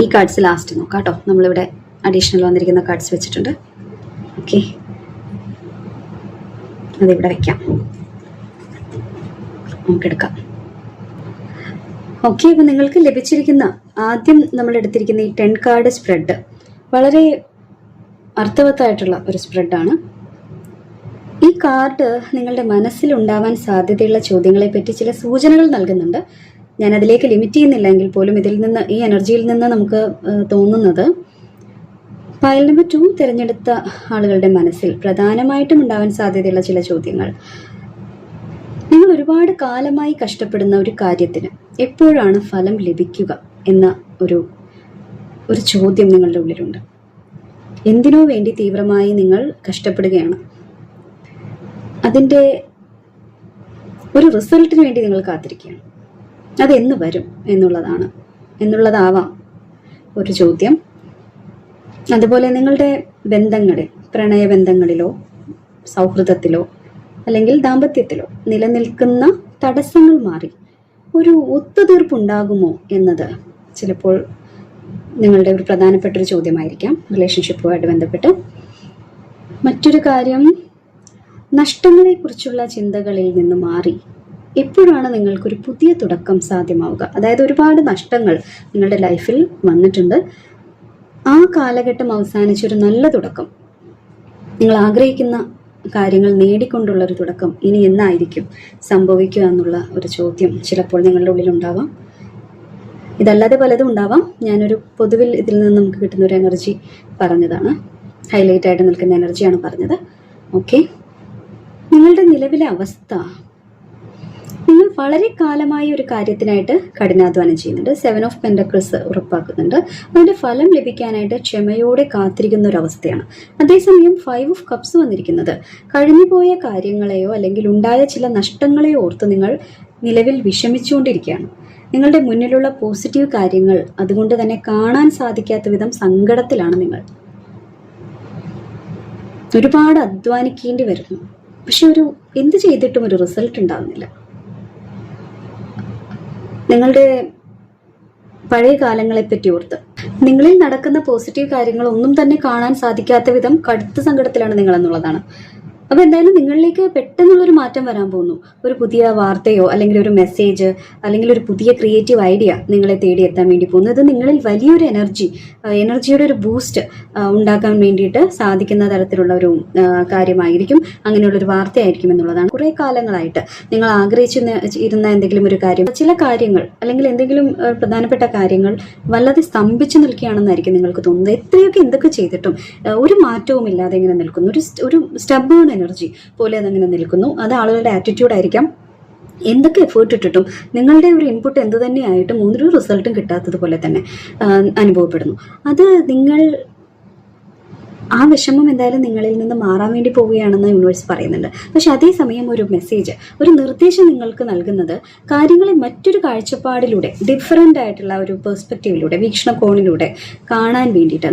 ഈ കാർഡ്സ് ലാസ്റ്റ് നോക്കാം കേട്ടോ. നമ്മളിവിടെ അഡീഷണൽ വന്നിരിക്കുന്ന കാർഡ്സ് വെച്ചിട്ടുണ്ട്. ഓക്കെ, അതിവിടെ വയ്ക്കാം, നമുക്കെടുക്കാം. ഓക്കെ, അപ്പോൾ നിങ്ങൾക്ക് ലഭിച്ചിരിക്കുന്ന ആദ്യം നമ്മൾ എടുത്തിരിക്കുന്ന ഈ 10 കാർഡ് സ്പ്രെഡ് വളരെ അർത്ഥവത്തായിട്ടുള്ള ഒരു സ്പ്രെഡാണ്. ഈ കാർഡ് നിങ്ങളുടെ മനസ്സിലുണ്ടാവാൻ സാധ്യതയുള്ള ചോദ്യങ്ങളെപ്പറ്റി ചില സൂചനകൾ നൽകുന്നുണ്ട്. ഞാൻ അതിലേക്ക് ലിമിറ്റ് ചെയ്യുന്നില്ല എങ്കിൽ പോലും ഇതിൽ നിന്ന്, ഈ എനർജിയിൽ നിന്ന് നമുക്ക് തോന്നുന്നത് പൈൽ നമ്പർ 2 തിരഞ്ഞെടുത്ത ആളുകളുടെ മനസ്സിൽ പ്രധാനമായിട്ടും ഉണ്ടാവാൻ സാധ്യതയുള്ള ചില ചോദ്യങ്ങൾ. നിങ്ങൾ ഒരുപാട് കാലമായി കഷ്ടപ്പെടുന്ന ഒരു കാര്യത്തിന് എപ്പോഴാണ് ഫലം ലഭിക്കുക എന്ന ഒരു ചോദ്യം നിങ്ങളുടെ ഉള്ളിലുണ്ട്. എന്തിനോ വേണ്ടി തീവ്രമായി നിങ്ങൾ കഷ്ടപ്പെടുകയാണ്. അതിൻ്റെ ഒരു റിസൾട്ടിന് വേണ്ടി നിങ്ങൾ കാത്തിരിക്കുകയാണ്. അതെന്ന് വരും എന്നുള്ളതാവാം ഒരു ചോദ്യം. അതുപോലെ നിങ്ങളുടെ ബന്ധങ്ങളിൽ, പ്രണയബന്ധങ്ങളിലോ സൗഹൃദത്തിലോ അല്ലെങ്കിൽ ദാമ്പത്യത്തിലോ നിലനിൽക്കുന്ന തടസ്സങ്ങൾ മാറി ഒരു ഒത്തുതീർപ്പുണ്ടാകുമോ എന്നത് ചിലപ്പോൾ നിങ്ങളുടെ ഒരു പ്രധാനപ്പെട്ടൊരു ചോദ്യമായിരിക്കാം റിലേഷൻഷിപ്പുമായിട്ട് ബന്ധപ്പെട്ട്. മറ്റൊരു കാര്യം, നഷ്ടങ്ങളെക്കുറിച്ചുള്ള ചിന്തകളിൽ നിന്ന് മാറി എപ്പോഴാണ് നിങ്ങൾക്കൊരു പുതിയ തുടക്കം സാധ്യമാവുക. അതായത് ഒരുപാട് നഷ്ടങ്ങൾ നിങ്ങളുടെ ലൈഫിൽ വന്നിട്ടുണ്ട്. ആ കാലഘട്ടം അവസാനിച്ചൊരു നല്ല തുടക്കം നിങ്ങൾ ആഗ്രഹിക്കുന്ന കാര്യങ്ങൾ നേടിക്കൊണ്ടുള്ള ഒരു തുടക്കം ഇനി എന്നായിരിക്കും സംഭവിക്കുക എന്നുള്ള ഒരു ചോദ്യം ചിലപ്പോൾ നിങ്ങളുടെ ഉള്ളിൽ ഉണ്ടാവാം. ഇതല്ലാതെ പലതും ഉണ്ടാവാം. ഞാനൊരു പൊതുവിൽ ഇതിൽ നിന്ന് നമുക്ക് കിട്ടുന്ന ഒരു എനർജി പറഞ്ഞതാണ്, ഹൈലൈറ്റ് ആയിട്ട് നിൽക്കുന്ന എനർജിയാണ് പറഞ്ഞത്. ഓക്കെ, നിങ്ങളുടെ നിലവിലെ അവസ്ഥ, നിങ്ങൾ വളരെ കാലമായി ഒരു കാര്യത്തിനായിട്ട് കഠിനാധ്വാനം ചെയ്യുന്നുണ്ട്. 7 ഓഫ് പെന്റക്കിൾസ് ഉറപ്പാക്കുന്നുണ്ട്. അതിന്റെ ഫലം ലഭിക്കാനായിട്ട് ക്ഷമയോടെ കാത്തിരിക്കുന്ന ഒരു അവസ്ഥയാണ്. അതേസമയം 5 ഓഫ് കപ്സ് വന്നിരിക്കുന്നത് കഴിഞ്ഞുപോയ കാര്യങ്ങളെയോ അല്ലെങ്കിൽ ഉണ്ടായ ചില നഷ്ടങ്ങളെയോ ഓർത്ത് നിങ്ങൾ നിലവിൽ വിഷമിച്ചുകൊണ്ടിരിക്കുകയാണ്. നിങ്ങളുടെ മുന്നിലുള്ള പോസിറ്റീവ് കാര്യങ്ങൾ അതുകൊണ്ട് തന്നെ കാണാൻ സാധിക്കാത്ത വിധം സങ്കടത്തിലാണ് നിങ്ങൾ. ഒരുപാട് അധ്വാനിക്കേണ്ടി വരുന്നു, പക്ഷെ എന്ത് ചെയ്തിട്ടും ഒരു റിസൾട്ട് ഉണ്ടാകുന്നില്ല. നിങ്ങളുടെ പഴയ കാലങ്ങളെ പറ്റി ഓർത്ത് നിങ്ങളിൽ നടക്കുന്ന പോസിറ്റീവ് കാര്യങ്ങൾ ഒന്നും തന്നെ കാണാൻ സാധിക്കാത്ത വിധം കടുത്ത സങ്കടത്തിലാണ് നിങ്ങൾ എന്നുള്ളതാണ്. അപ്പോൾ എന്തായാലും നിങ്ങളിലേക്ക് പെട്ടെന്നുള്ളൊരു മാറ്റം വരാൻ പോകുന്നു. ഒരു പുതിയ വാർത്തയോ അല്ലെങ്കിൽ ഒരു മെസ്സേജ് അല്ലെങ്കിൽ ഒരു പുതിയ ക്രിയേറ്റീവ് ഐഡിയ നിങ്ങളെ തേടി എത്താൻ വേണ്ടി പോകുന്നു. ഇത് നിങ്ങളിൽ വലിയൊരു എനർജിയുടെ ഒരു ബൂസ്റ്റ് ഉണ്ടാക്കാൻ വേണ്ടിയിട്ട് സാധിക്കുന്ന തരത്തിലുള്ള ഒരു കാര്യമായിരിക്കും, അങ്ങനെയുള്ളൊരു വാർത്തയായിരിക്കും എന്നുള്ളതാണ്. കുറേ കാലങ്ങളായിട്ട് നിങ്ങൾ ആഗ്രഹിച്ചിരുന്ന എന്തെങ്കിലും ഒരു കാര്യം, ചില കാര്യങ്ങൾ അല്ലെങ്കിൽ എന്തെങ്കിലും പ്രധാനപ്പെട്ട കാര്യങ്ങൾ വല്ലാതെ സ്തംഭിച്ചു നിൽക്കുകയാണെന്നായിരിക്കും നിങ്ങൾക്ക് തോന്നുന്നത്. എന്തൊക്കെ ചെയ്തിട്ടും ഒരു മാറ്റവും ഇല്ലാതെ ഇങ്ങനെ നിൽക്കുന്നു. ഒരു സ്റ്റബേൺ എനർജി പോലെ അതങ്ങനെ നിൽക്കുന്നു. അത് ആളുകളുടെ ആറ്റിറ്റ്യൂഡ് ആയിരിക്കാം. എന്തൊക്കെ എഫേർട്ട് ഇട്ടിട്ടും നിങ്ങളുടെ ഒരു ഇൻപുട്ട് എന്ത് തന്നെയായിട്ടും ഒരു റിസൾട്ടും കിട്ടാത്തതുപോലെ തന്നെ അനുഭവപ്പെടുന്നു. അത് നിങ്ങൾ ആ വിഷമം എന്തായാലും നിങ്ങളിൽ നിന്ന് മാറാൻ വേണ്ടി പോവുകയാണെന്ന് യൂണിവേഴ്സ് പറയുന്നുണ്ട്. പക്ഷെ അതേസമയം ഒരു മെസ്സേജ്, ഒരു നിർദ്ദേശം നിങ്ങൾക്ക് നൽകുന്നത് കാര്യങ്ങളെ മറ്റൊരു കാഴ്ചപ്പാടിലൂടെ, ഡിഫറൻ്റ് ആയിട്ടുള്ള ഒരു പെർസ്പെക്റ്റീവിലൂടെ, വീക്ഷണകോണിലൂടെ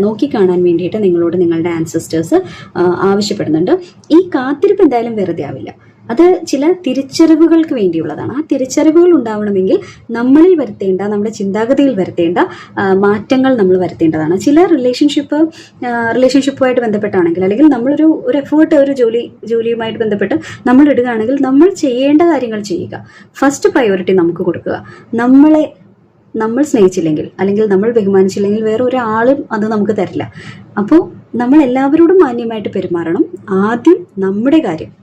നോക്കി കാണാൻ വേണ്ടിയിട്ട് നിങ്ങളോട് നിങ്ങളുടെ ആൻസസ്റ്റേഴ്സ് ആവശ്യപ്പെടുന്നുണ്ട്. ഈ കാത്തിരിപ്പ് എന്തായാലും വെറുതെ ആവില്ല. അത് ചില തിരിച്ചറിവുകൾക്ക് വേണ്ടിയുള്ളതാണ്. ആ തിരിച്ചറിവുകൾ ഉണ്ടാവണമെങ്കിൽ നമ്മളിൽ വരുത്തേണ്ട, നമ്മുടെ ചിന്താഗതിയിൽ വരുത്തേണ്ട മാറ്റങ്ങൾ നമ്മൾ വരുത്തേണ്ടതാണ്. ചില റിലേഷൻഷിപ്പുമായിട്ട് ബന്ധപ്പെട്ടാണെങ്കിൽ അല്ലെങ്കിൽ നമ്മളൊരു എഫേർട്ട്, ഒരു ജോലിയുമായിട്ട് ബന്ധപ്പെട്ട് നമ്മൾ ഇടുകയാണെങ്കിൽ നമ്മൾ ചെയ്യേണ്ട കാര്യങ്ങൾ ചെയ്യുക. ഫസ്റ്റ് പ്രയോറിറ്റി നമുക്ക് കൊടുക്കുക. നമ്മൾ സ്നേഹിച്ചില്ലെങ്കിൽ അല്ലെങ്കിൽ നമ്മൾ ബഹുമാനിച്ചില്ലെങ്കിൽ വേറെ ഒരാളും അത് നമുക്ക് തരില്ല. അപ്പോൾ നമ്മൾ എല്ലാവരോടും മാന്യമായിട്ട് പെരുമാറണം. ആദ്യം നമ്മുടെ കാര്യം,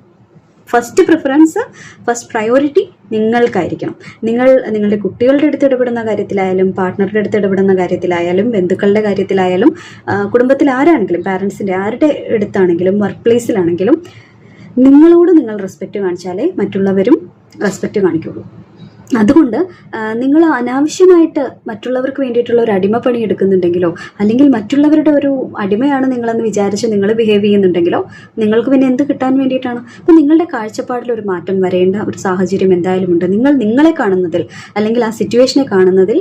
ഫസ്റ്റ് പ്രിഫറൻസ്, ഫസ്റ്റ് പ്രയോറിറ്റി നിങ്ങൾക്കായിരിക്കണം. നിങ്ങളുടെ കുട്ടികളുടെ അടുത്ത് ഇടപെടുന്ന കാര്യത്തിലായാലും, പാർട്ട്ണറുടെ അടുത്ത് ഇടപെടുന്ന കാര്യത്തിലായാലും, ബന്ധുക്കളുടെ കാര്യത്തിലായാലും, കുടുംബത്തിൽ ആരാണെങ്കിലും, പാരൻസിൻ്റെ ആരുടെ അടുത്താണെങ്കിലും, വർക്ക് പ്ലേസിലാണെങ്കിലും നിങ്ങളോട് നിങ്ങൾ റെസ്പെക്റ്റ് കാണിച്ചാലേ മറ്റുള്ളവരും റെസ്പെക്റ്റ് കാണിക്കുള്ളൂ. അതുകൊണ്ട് നിങ്ങൾ അനാവശ്യമായിട്ട് മറ്റുള്ളവർക്ക് വേണ്ടിയിട്ടുള്ള ഒരു അടിമപ്പണി എടുക്കുന്നുണ്ടെങ്കിലോ അല്ലെങ്കിൽ മറ്റുള്ളവരുടെ ഒരു അടിമയാണ് നിങ്ങളെന്ന് വിചാരിച്ച് നിങ്ങൾ ബിഹേവ് ചെയ്യുന്നുണ്ടെങ്കിലോ നിങ്ങൾക്ക് പിന്നെ എന്ത് കിട്ടാൻ വേണ്ടിയിട്ടാണ്? അപ്പോൾ നിങ്ങളുടെ കാഴ്ചപ്പാടിൽ ഒരു മാറ്റം വരേണ്ട ഒരു സാഹചര്യം എന്തായാലും ഉണ്ട്. നിങ്ങളെ കാണുന്നതിൽ അല്ലെങ്കിൽ ആ സിറ്റുവേഷനെ കാണുന്നതിൽ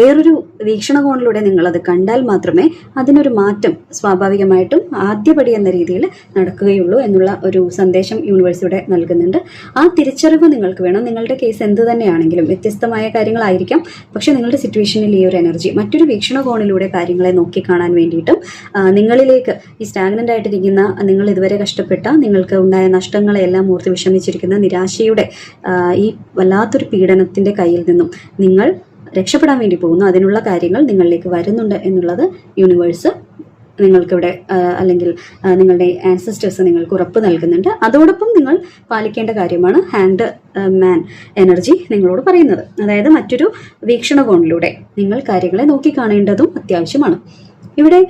വേറൊരു വീക്ഷണകോണിലൂടെ നിങ്ങളത് കണ്ടാൽ മാത്രമേ അതിനൊരു മാറ്റം സ്വാഭാവികമായിട്ടും ആദ്യപടി എന്ന രീതിയിൽ നടക്കുകയുള്ളൂ എന്നുള്ള ഒരു സന്ദേശം യൂണിവേഴ്സിലൂടെ നൽകുന്നുണ്ട്. ആ തിരിച്ചറിവ് നിങ്ങൾക്ക് വേണം. നിങ്ങളുടെ കേസ് എന്ത് തന്നെയാണെങ്കിലും വ്യത്യസ്തമായ കാര്യങ്ങളായിരിക്കാം, പക്ഷെ നിങ്ങളുടെ സിറ്റുവേഷനിൽ ഈ ഒരു എനർജി മറ്റൊരു വീക്ഷണകോണിലൂടെ കാര്യങ്ങളെ നോക്കിക്കാണാൻ വേണ്ടിയിട്ടും നിങ്ങളിലേക്ക് ഈ സ്റ്റാഗ്നന്റ് ആയിട്ടിരിക്കുന്ന, നിങ്ങൾ ഇതുവരെ കഷ്ടപ്പെട്ട, നിങ്ങൾക്ക് ഉണ്ടായ നഷ്ടങ്ങളെല്ലാം ഓർത്ത് വിഷമിച്ചിരിക്കുന്ന, നിരാശയുടെ ഈ വല്ലാത്തൊരു പീഡനത്തിന്റെ കയ്യിൽ നിന്നും നിങ്ങൾ രക്ഷപ്പെടാൻ വേണ്ടി പോകുന്നു. അതിനുള്ള കാര്യങ്ങൾ നിങ്ങളിലേക്ക് വരുന്നുണ്ട് എന്നുള്ളത് യൂണിവേഴ്സ് നിങ്ങൾക്കിവിടെ അല്ലെങ്കിൽ നിങ്ങളുടെ ആൻസസ്റ്റേഴ്സ് നിങ്ങൾക്ക് ഉറപ്പ് നൽകുന്നുണ്ട്. അതോടൊപ്പം നിങ്ങൾ പാലിക്കേണ്ട കാര്യമാണ് ഹാൻഡ് മാൻ എനർജി നിങ്ങളോട് പറയുന്നത്. അതായത് മറ്റൊരു വീക്ഷണകോണിലൂടെ നിങ്ങൾ കാര്യങ്ങളെ നോക്കിക്കാണേണ്ടതും അത്യാവശ്യമാണ്. ഇവിടെ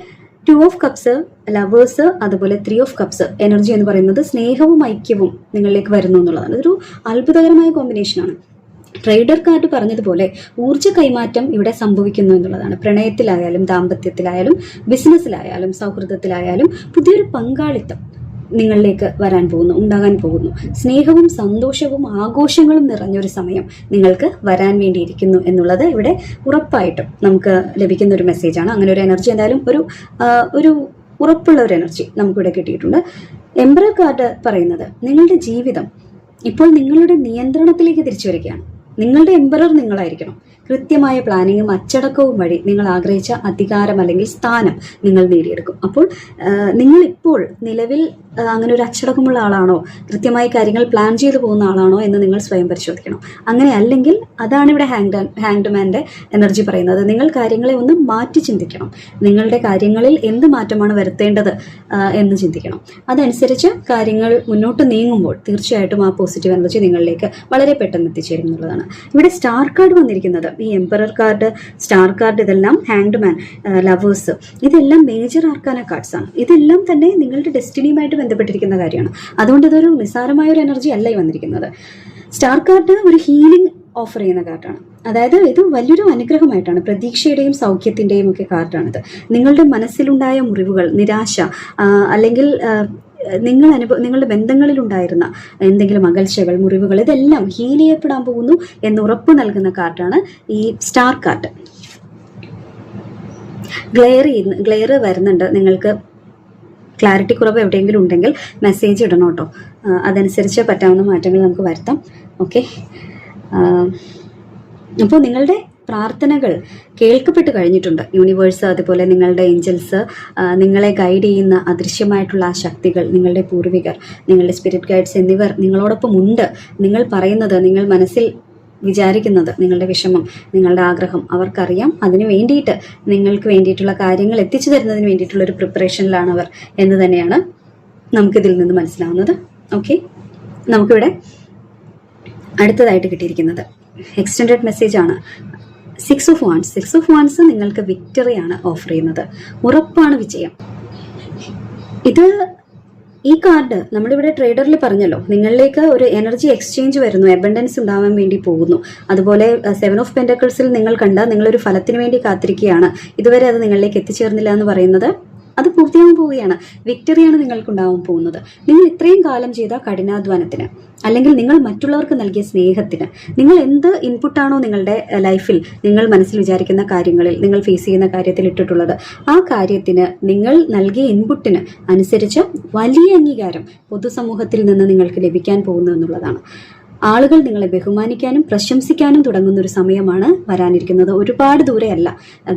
2 ഓഫ് കപ്സ്, ലവേഴ്സ്, അതുപോലെ 3 ഓഫ് കപ്സ് എനർജി എന്ന് പറയുന്നത് സ്നേഹവും ഐക്യവും നിങ്ങളിലേക്ക് വരുന്നു എന്നുള്ളതാണ്. ഇതൊരു അത്ഭുതകരമായ കോമ്പിനേഷനാണ്. ട്രേഡർ കാർഡ് പറഞ്ഞതുപോലെ ഊർജ്ജ കൈമാറ്റം ഇവിടെ സംഭവിക്കുന്നു എന്നുള്ളതാണ്. പ്രണയത്തിലായാലും, ദാമ്പത്യത്തിലായാലും, ബിസിനസ്സിലായാലും, സൗഹൃദത്തിലായാലും പുതിയൊരു പങ്കാളിത്തം നിങ്ങളിലേക്ക് ഉണ്ടാകാൻ പോകുന്നു. സ്നേഹവും സന്തോഷവും ആഘോഷങ്ങളും നിറഞ്ഞൊരു സമയം നിങ്ങൾക്ക് വരാൻ വേണ്ടിയിരിക്കുന്നു എന്നുള്ളത് ഇവിടെ ഉറപ്പായിട്ടും നമുക്ക് ലഭിക്കുന്ന ഒരു മെസ്സേജാണ്. അങ്ങനെ ഒരു എനർജി എന്തായാലും ഒരു ഉറപ്പുള്ള ഒരു എനർജി നമുക്കിവിടെ കിട്ടിയിട്ടുണ്ട്. എംപറർ കാർഡ് പറയുന്നത് നിങ്ങളുടെ ജീവിതം ഇപ്പോൾ നിങ്ങളുടെ നിയന്ത്രണത്തിലേക്ക് തിരിച്ചു വരികയാണ്. നിങ്ങളുടെ എംപറർ നിങ്ങളായിരിക്കണം. കൃത്യമായ പ്ലാനിങ്ങും അച്ചടക്കവും വഴി നിങ്ങൾ ആഗ്രഹിച്ച അധികാരം അല്ലെങ്കിൽ സ്ഥാനം നിങ്ങൾ നേടിയെടുക്കും. അപ്പോൾ നിങ്ങളിപ്പോൾ നിലവിൽ അങ്ങനെ ഒരു അച്ചടക്കമുള്ള ആളാണോ, കൃത്യമായി കാര്യങ്ങൾ പ്ലാൻ ചെയ്തു പോകുന്ന ആളാണോ എന്ന് നിങ്ങൾ സ്വയം പരിശോധിക്കണം. അങ്ങനെ അല്ലെങ്കിൽ അതാണ് ഇവിടെ ഹാങ്ഡ് മാൻ്റെ എനർജി പറയുന്നത്. നിങ്ങൾ കാര്യങ്ങളെ ഒന്ന് മാറ്റി ചിന്തിക്കണം. നിങ്ങളുടെ കാര്യങ്ങളിൽ എന്ത് മാറ്റമാണ് വരുത്തേണ്ടത് എന്ന് ചിന്തിക്കണം. അതനുസരിച്ച് കാര്യങ്ങൾ മുന്നോട്ട് നീങ്ങുമ്പോൾ തീർച്ചയായിട്ടും ആ പോസിറ്റീവ് എനർജി നിങ്ങളിലേക്ക് വളരെ പെട്ടെന്ന് എത്തിച്ചേരും എന്നുള്ളതാണ്. ഇവിടെ സ്റ്റാർ കാർഡ് വന്നിരിക്കുന്നത്, ഈ എംപറർ കാർഡ്, സ്റ്റാർ കാർഡ്, ഇതെല്ലാം ഹാങ്ഡ് മാൻ, ലവേഴ്സ്, ഇതെല്ലാം മേജർ ആർക്കാന കാർഡ്സ് ആണ്. ഇതെല്ലാം തന്നെ നിങ്ങളുടെ ഡെസ്റ്റിനിയുമായിട്ട് ബന്ധപ്പെട്ടിരിക്കുന്ന കാര്യമാണ്. അതുകൊണ്ട് ഇതൊരു നിസ്സാരമായ ഒരു എനർജി അല്ല ഈ വന്നിരിക്കുന്നത്. സ്റ്റാർ കാർഡ് ഒരു ഹീലിംഗ് ഓഫർ ചെയ്യുന്ന കാർഡാണ്. അതായത് ഇത് വലിയൊരു അനുഗ്രഹമായിട്ടാണ്, പ്രതീക്ഷയുടെയും സൗഖ്യത്തിൻ്റെയും ഒക്കെ കാർഡാണിത്. നിങ്ങളുടെ മനസ്സിലുണ്ടായ മുറിവുകൾ, നിരാശ, അല്ലെങ്കിൽ നിങ്ങളുടെ ബന്ധങ്ങളിലുണ്ടായിരുന്ന എന്തെങ്കിലും അകൽച്ചകൾ, മുറിവുകൾ, ഇതെല്ലാം ഹീൽ ചെയ്യപ്പെടാൻ പോകുന്നു എന്ന് ഉറപ്പ് നൽകുന്ന കാർഡാണ് ഈ സ്റ്റാർ കാർഡ്. ഗ്ലെയർ വരുന്നുണ്ട്. നിങ്ങൾക്ക് ക്ലാരിറ്റി കുറവ് എവിടെയെങ്കിലും ഉണ്ടെങ്കിൽ മെസ്സേജ് ഇടണം കേട്ടോ. അതനുസരിച്ച് പറ്റാവുന്ന മാറ്റങ്ങൾ നമുക്ക് വരുത്താം. ഓക്കെ, അപ്പോൾ നിങ്ങളുടെ പ്രാർത്ഥനകൾ കേൾക്കപ്പെട്ട് കഴിഞ്ഞിട്ടുണ്ട്. യൂണിവേഴ്സ്, അതുപോലെ നിങ്ങളുടെ ഏഞ്ചൽസ്, നിങ്ങളെ ഗൈഡ് ചെയ്യുന്ന അദൃശ്യമായിട്ടുള്ള ആ ശക്തികൾ, നിങ്ങളുടെ പൂർവികർ, നിങ്ങളുടെ സ്പിരിറ്റ് ഗൈഡ്സ് എന്നിവർ നിങ്ങളോടൊപ്പം ഉണ്ട്. നിങ്ങൾ പറയുന്നത്, നിങ്ങൾ മനസ്സിൽ വിചാരിക്കുന്നത്, നിങ്ങളുടെ വിഷമം, നിങ്ങളുടെ ആഗ്രഹം അവർക്കറിയാം. അതിന് വേണ്ടിയിട്ട്, നിങ്ങൾക്ക് വേണ്ടിയിട്ടുള്ള കാര്യങ്ങൾ എത്തിച്ചു തരുന്നതിന് വേണ്ടിയിട്ടുള്ള ഒരു പ്രിപ്പറേഷനിലാണ് അവർ എന്ന് തന്നെയാണ് നമുക്കിതിൽ നിന്ന് മനസ്സിലാവുന്നത്. ഓക്കെ, നമുക്കിവിടെ അടുത്തതായിട്ട് കിട്ടിയിരിക്കുന്നത് എക്സ്റ്റൻഡഡ് മെസ്സേജ് ആണ്. 6 of Wands. 6 of Wands നിങ്ങൾക്ക് വിക്ടറിയാണ് ഓഫർ ചെയ്യുന്നത്. ഉറപ്പാണ് വിജയം. ഇത് ഈ കാർഡ് നമ്മളിവിടെ ട്രേഡറിൽ പറഞ്ഞല്ലോ, നിങ്ങളിലേക്ക് ഒരു എനർജി എക്സ്ചേഞ്ച് വരുന്നു, അബണ്ടൻസ് ഉണ്ടാവാൻ വേണ്ടി പോകുന്നു. അതുപോലെ 7 of Pentaclesൽ നിങ്ങൾ കണ്ട നിങ്ങളൊരു ഫലത്തിന് വേണ്ടി കാത്തിരിക്കുകയാണ്, ഇതുവരെ അത് നിങ്ങളിലേക്ക് എത്തിച്ചേർന്നില്ല എന്ന് പറയുന്നത് അത് പൂർത്തിയാകാൻ പോവുകയാണ്. വിക്ടറിയാണ് നിങ്ങൾക്കുണ്ടാവാൻ പോകുന്നത്. നിങ്ങൾ ഇത്രയും കാലം ചെയ്ത കഠിനാധ്വാനത്തിന്, അല്ലെങ്കിൽ നിങ്ങൾ മറ്റുള്ളവർക്ക് നൽകിയ സ്നേഹത്തിന്, നിങ്ങൾ എന്ത് ഇൻപുട്ടാണോ നിങ്ങളുടെ ലൈഫിൽ നിങ്ങൾ മനസ്സിൽ വിചാരിക്കുന്ന കാര്യങ്ങളിൽ, നിങ്ങൾ ഫേസ് ചെയ്യുന്ന കാര്യത്തിൽ ഇട്ടിട്ടുള്ളത്, ആ കാര്യത്തിന് നിങ്ങൾ നൽകിയ ഇൻപുട്ടിന് അനുസരിച്ച് വലിയ അംഗീകാരം പൊതുസമൂഹത്തിൽ നിന്ന് നിങ്ങൾക്ക് ലഭിക്കാൻ പോകുന്നു എന്നുള്ളതാണ്. ആളുകൾ നിങ്ങളെ ബഹുമാനിക്കാനും പ്രശംസിക്കാനും തുടങ്ങുന്ന ഒരു സമയമാണ് വരാനിരിക്കുന്നത്. ഒരുപാട് ദൂരെയല്ല,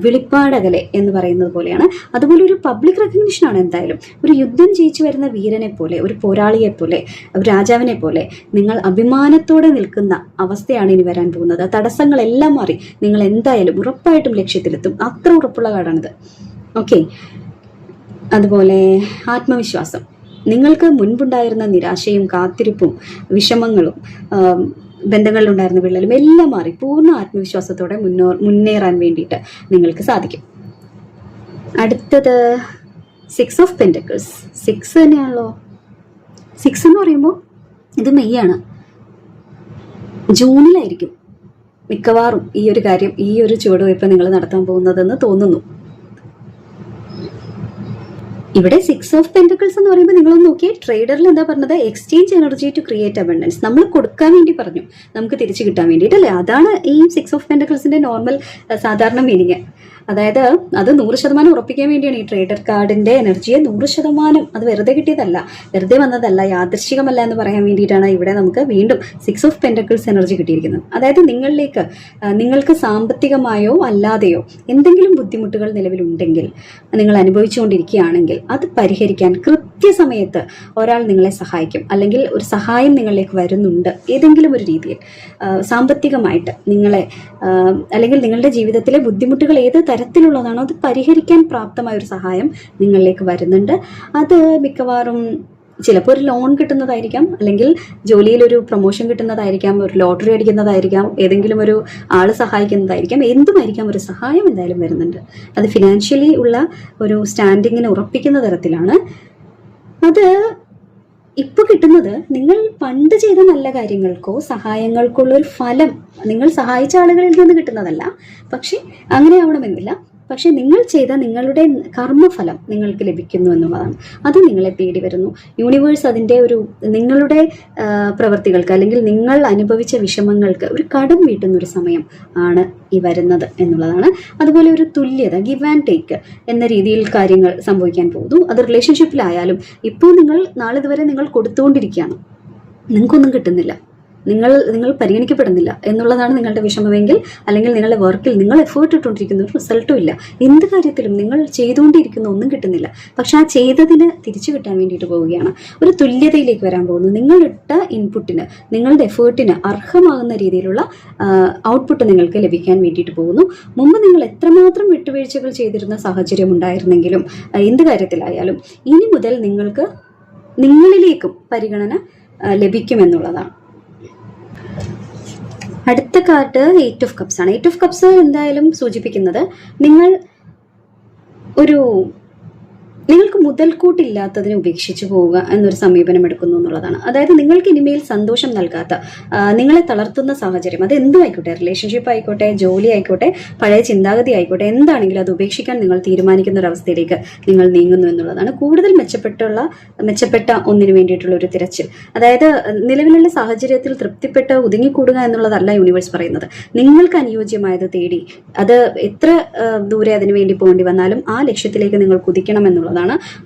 വിളിപ്പാടകലെ എന്ന് പറയുന്നത് പോലെയാണ്. അതുപോലെ ഒരു പബ്ലിക് റെക്കഗ്നിഷനാണ്. എന്തായാലും ഒരു യുദ്ധം ജയിച്ചു വരുന്ന വീരനെ പോലെ, ഒരു പോരാളിയെ പോലെ, ഒരു രാജാവിനെ പോലെ നിങ്ങൾ അഭിമാനത്തോടെ നിൽക്കുന്ന അവസ്ഥയാണ് ഇനി വരാൻ പോകുന്നത്. തടസ്സങ്ങളെല്ലാം മാറി നിങ്ങൾ എന്തായാലും ഉറപ്പായിട്ടും ലക്ഷ്യത്തിലെത്തും. അത്ര ഉറപ്പുള്ള കാർഡാണിത്. ഓക്കെ, അതുപോലെ ആത്മവിശ്വാസം. നിങ്ങൾക്ക് മുൻപുണ്ടായിരുന്ന നിരാശയും കാത്തിരിപ്പും വിഷമങ്ങളും ബന്ധങ്ങളിലുണ്ടായിരുന്ന വിള്ളലും എല്ലാം മാറി പൂർണ്ണ ആത്മവിശ്വാസത്തോടെ മുന്നേറാൻ വേണ്ടിയിട്ട് നിങ്ങൾക്ക് സാധിക്കും. അടുത്തത് 6 of Pentacles. 6 തന്നെയാണല്ലോ. 6 എന്ന് പറയുമ്പോൾ ഇത് മെയ്യാണ്. ജൂണിലായിരിക്കും മിക്കവാറും ഈ ഒരു കാര്യം, ഈ ഒരു ചുവടുവയ്പ് നിങ്ങൾ നടത്താൻ പോകുന്നതെന്ന് തോന്നുന്നു. ഇവിടെ 6 of Pentacles എന്ന് പറയുമ്പോൾ നിങ്ങളൊന്ന് നോക്കിയേ, ട്രേഡറിൽ എന്താ പറഞ്ഞത്? Exchange energy to create abundance. നമ്മൾ കൊടുക്കാൻ വേണ്ടി പറഞ്ഞു, നമുക്ക് തിരിച്ചു കിട്ടാൻ വേണ്ടിയിട്ടല്ലേ. അതാണ് ഈ 6 of Pentaclesന്റെ നോർമൽ സാധാരണ മീനിങ്. അതായത് അത് 100% ഉറപ്പിക്കാൻ വേണ്ടിയാണ് ഈ ട്രേഡർ കാർഡിന്റെ എനർജിയെ 100% അത് വെറുതെ കിട്ടിയതല്ല, വെറുതെ വന്നതല്ല, യാദൃശ്ചികമല്ല എന്ന് പറയാൻ വേണ്ടിയിട്ടാണ് ഇവിടെ നമുക്ക് വീണ്ടും 6 of Pentacles എനർജി കിട്ടിയിരിക്കുന്നത്. അതായത് നിങ്ങൾക്ക് സാമ്പത്തികമായോ അല്ലാതെയോ എന്തെങ്കിലും ബുദ്ധിമുട്ടുകൾ നിലവിലുണ്ടെങ്കിൽ, നിങ്ങൾ അനുഭവിച്ചുകൊണ്ടിരിക്കുകയാണെങ്കിൽ അത് പരിഹരിക്കാൻ കൃത്യസമയത്ത് ഒരാൾ നിങ്ങളെ സഹായിക്കും. അല്ലെങ്കിൽ ഒരു സഹായം നിങ്ങളിലേക്ക് വരുന്നുണ്ട് ഏതെങ്കിലും ഒരു രീതിയിൽ, സാമ്പത്തികമായിട്ട് നിങ്ങളെ, അല്ലെങ്കിൽ നിങ്ങളുടെ ജീവിതത്തിലെ ബുദ്ധിമുട്ടുകൾ ഏത് തരത്തിലുള്ളതാണോ അത് പരിഹരിക്കാൻ പ്രാപ്തമായ ഒരു സഹായം നിങ്ങളിലേക്ക് വരുന്നുണ്ട്. അത് മിക്കവാറും ചിലപ്പോൾ ഒരു ലോൺ കിട്ടുന്നതായിരിക്കാം, അല്ലെങ്കിൽ ജോലിയിലൊരു പ്രൊമോഷൻ കിട്ടുന്നതായിരിക്കാം, ഒരു ലോട്ടറി അടിക്കുന്നതായിരിക്കാം, ഏതെങ്കിലും ഒരു ആൾ സഹായിക്കുന്നതായിരിക്കാം, എന്തുമായിരിക്കാം, ഒരു സഹായം എന്തായാലും വരുന്നുണ്ട്. അത് ഫിനാൻഷ്യലി ഉള്ള ഒരു സ്റ്റാൻഡിങ്ങിനെ ഉറപ്പിക്കുന്ന തരത്തിലാണ്. അത് ഇപ്പോൾ കിട്ടുന്നത് നിങ്ങൾ പണ്ട് ചെയ്ത നല്ല കാര്യങ്ങൾക്കോ സഹായങ്ങൾക്കുള്ള ഒരു ഫലം നിങ്ങൾ സഹായിച്ച ആളുകളിൽ നിന്ന് കിട്ടുന്നതല്ല. പക്ഷെ അങ്ങനെ ആവണമെന്നില്ല. പക്ഷെ നിങ്ങൾ ചെയ്ത നിങ്ങളുടെ കർമ്മഫലം നിങ്ങൾക്ക് ലഭിക്കുന്നു എന്നുള്ളതാണ്. അത് നിങ്ങളെ തേടി വരുന്നു. യൂണിവേഴ്സ് അതിൻ്റെ നിങ്ങളുടെ പ്രവൃത്തികൾക്ക്, അല്ലെങ്കിൽ നിങ്ങൾ അനുഭവിച്ച വിഷമങ്ങൾക്ക് ഒരു കടം വീട്ടുന്ന ഒരു സമയം ആണ് ഈ വരുന്നത് എന്നുള്ളതാണ്. അതുപോലെ ഒരു തുല്യത, ഗിവ് ആൻഡ് ടേക്ക് എന്ന രീതിയിൽ കാര്യങ്ങൾ സംഭവിക്കാൻ പോകുന്നു. അത് റിലേഷൻഷിപ്പിലായാലും ഇപ്പോൾ നാളിതുവരെ നിങ്ങൾ കൊടുത്തുകൊണ്ടിരിക്കുകയാണ്, നിങ്ങൾക്കൊന്നും കിട്ടുന്നില്ല. നിങ്ങൾ പരിഗണിക്കപ്പെടുന്നില്ല എന്നുള്ളതാണ് നിങ്ങളുടെ വിഷമമെങ്കിൽ, അല്ലെങ്കിൽ നിങ്ങളുടെ വർക്കിൽ നിങ്ങൾ എഫേർട്ട് ഇട്ടുകൊണ്ടിരിക്കുന്ന ഒരു റിസൾട്ടും ഇല്ല, എന്ത് കാര്യത്തിലും നിങ്ങൾ ചെയ്തുകൊണ്ടിരിക്കുന്ന ഒന്നും കിട്ടുന്നില്ല, പക്ഷെ ആ ചെയ്തതിന് തിരിച്ചു കിട്ടാൻ വേണ്ടിയിട്ട് പോവുകയാണ്, ഒരു തുല്യതയിലേക്ക് വരാൻ പോകുന്നു. നിങ്ങളിട്ട ഇൻപുട്ടിന്, നിങ്ങളുടെ എഫേർട്ടിന് അർഹമാകുന്ന രീതിയിലുള്ള ഔട്ട്പുട്ട് നിങ്ങൾക്ക് ലഭിക്കാൻ വേണ്ടിയിട്ട് പോകുന്നു. മുമ്പ് നിങ്ങൾ എത്രമാത്രം വിട്ടുവീഴ്ചകൾ ചെയ്തിരുന്ന സാഹചര്യം ഉണ്ടായിരുന്നെങ്കിലും എന്ത് കാര്യത്തിലായാലും ഇനി മുതൽ നിങ്ങൾക്ക് നിങ്ങളിലേക്കും പരിഗണന ലഭിക്കുമെന്നുള്ളതാണ്. അടുത്ത കാർഡ് 8 ഓഫ് കപ്സ് ആണ്. 8 ഓഫ് കപ്സ് എന്തായാലും സൂചിപ്പിക്കുന്നത് നിങ്ങൾക്ക് മുതൽക്കൂട്ടില്ലാത്തതിനെ ഉപേക്ഷിച്ച് പോവുക എന്നൊരു സമീപനം എടുക്കുന്നു എന്നുള്ളതാണ്. അതായത് നിങ്ങൾക്ക് ഇനിമേൽ സന്തോഷം നൽകാത്ത, നിങ്ങളെ തളർത്തുന്ന സാഹചര്യം, അത് എന്തും ആയിക്കോട്ടെ, റിലേഷൻഷിപ്പ് ആയിക്കോട്ടെ, ജോലി ആയിക്കോട്ടെ, പഴയ ചിന്താഗതി ആയിക്കോട്ടെ, എന്താണെങ്കിലും അത് ഉപേക്ഷിക്കാൻ നിങ്ങൾ തീരുമാനിക്കുന്ന ഒരു അവസ്ഥയിലേക്ക് നിങ്ങൾ നീങ്ങുന്നു എന്നുള്ളതാണ്. കൂടുതൽ മെച്ചപ്പെട്ട ഒന്നിനു വേണ്ടിയിട്ടുള്ള ഒരു തിരച്ചിൽ, അതായത് നിലവിലുള്ള സാഹചര്യത്തിൽ തൃപ്തിപ്പെട്ട് ഒതുങ്ങിക്കൂടുക എന്നുള്ളതല്ല യൂണിവേഴ്സ് പറയുന്നത്. നിങ്ങൾക്ക് അനുയോജ്യമായത് തേടി, അത് എത്ര ദൂരെ അതിനു വേണ്ടി പോകേണ്ടി വന്നാലും ആ ലക്ഷ്യത്തിലേക്ക് നിങ്ങൾ കുതിക്കണം എന്നുള്ളതാണ്.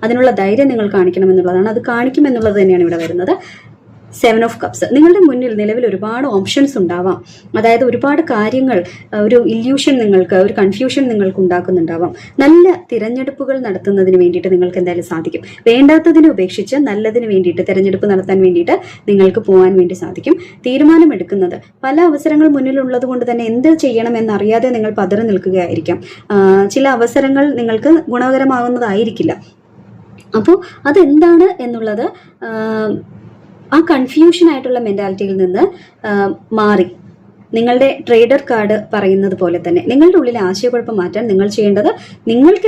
അതിനുള്ള ധൈര്യം നിങ്ങൾ കാണിക്കണം എന്നുള്ളതാണ്. അത് കാണിക്കുമെന്നുള്ളത് തന്നെയാണ് ഇവിടെ വരുന്നത്. 7 ഓഫ് കപ്സ്, നിങ്ങളുടെ മുന്നിൽ നിലവിൽ ഒരുപാട് ഓപ്ഷൻസ് ഉണ്ടാവാം. അതായത് ഒരുപാട് കാര്യങ്ങൾ, ഒരു ഇല്യൂഷൻ നിങ്ങൾക്ക്, ഒരു കൺഫ്യൂഷൻ നിങ്ങൾക്ക് ഉണ്ടാക്കുന്നുണ്ടാവാം. നല്ല തിരഞ്ഞെടുപ്പുകൾ നടത്തുന്നതിന് വേണ്ടിയിട്ട് നിങ്ങൾക്ക് എന്തായാലും സാധിക്കും. വേണ്ടാത്തതിനെ ഉപേക്ഷിച്ച് നല്ലതിന് വേണ്ടിയിട്ട് തിരഞ്ഞെടുപ്പ് നടത്താൻ വേണ്ടിയിട്ട് നിങ്ങൾക്ക് പോകാൻ വേണ്ടി സാധിക്കും. തീരുമാനമെടുക്കുന്നത്, പല അവസരങ്ങൾ മുന്നിലുള്ളത് കൊണ്ട് തന്നെ എന്ത് ചെയ്യണം എന്നറിയാതെ നിങ്ങൾ പതറി നിൽക്കുകയായിരിക്കാം. ചില അവസരങ്ങൾ നിങ്ങൾക്ക് ഗുണകരമാകുന്നതായിരിക്കില്ല. അപ്പോൾ അതെന്താണ് എന്നുള്ളത് ആ കൺഫ്യൂഷൻ ആയിട്ടുള്ള മെന്റാലിറ്റിയിൽ നിന്ന് മാറി, നിങ്ങളുടെ ട്രേഡർ കാർഡ് പറയുന്നത് പോലെ തന്നെ നിങ്ങളുടെ ഉള്ളിലെ ആശയക്കുഴപ്പം മാറ്റാൻ നിങ്ങൾ ചെയ്യേണ്ടത്, നിങ്ങൾക്ക്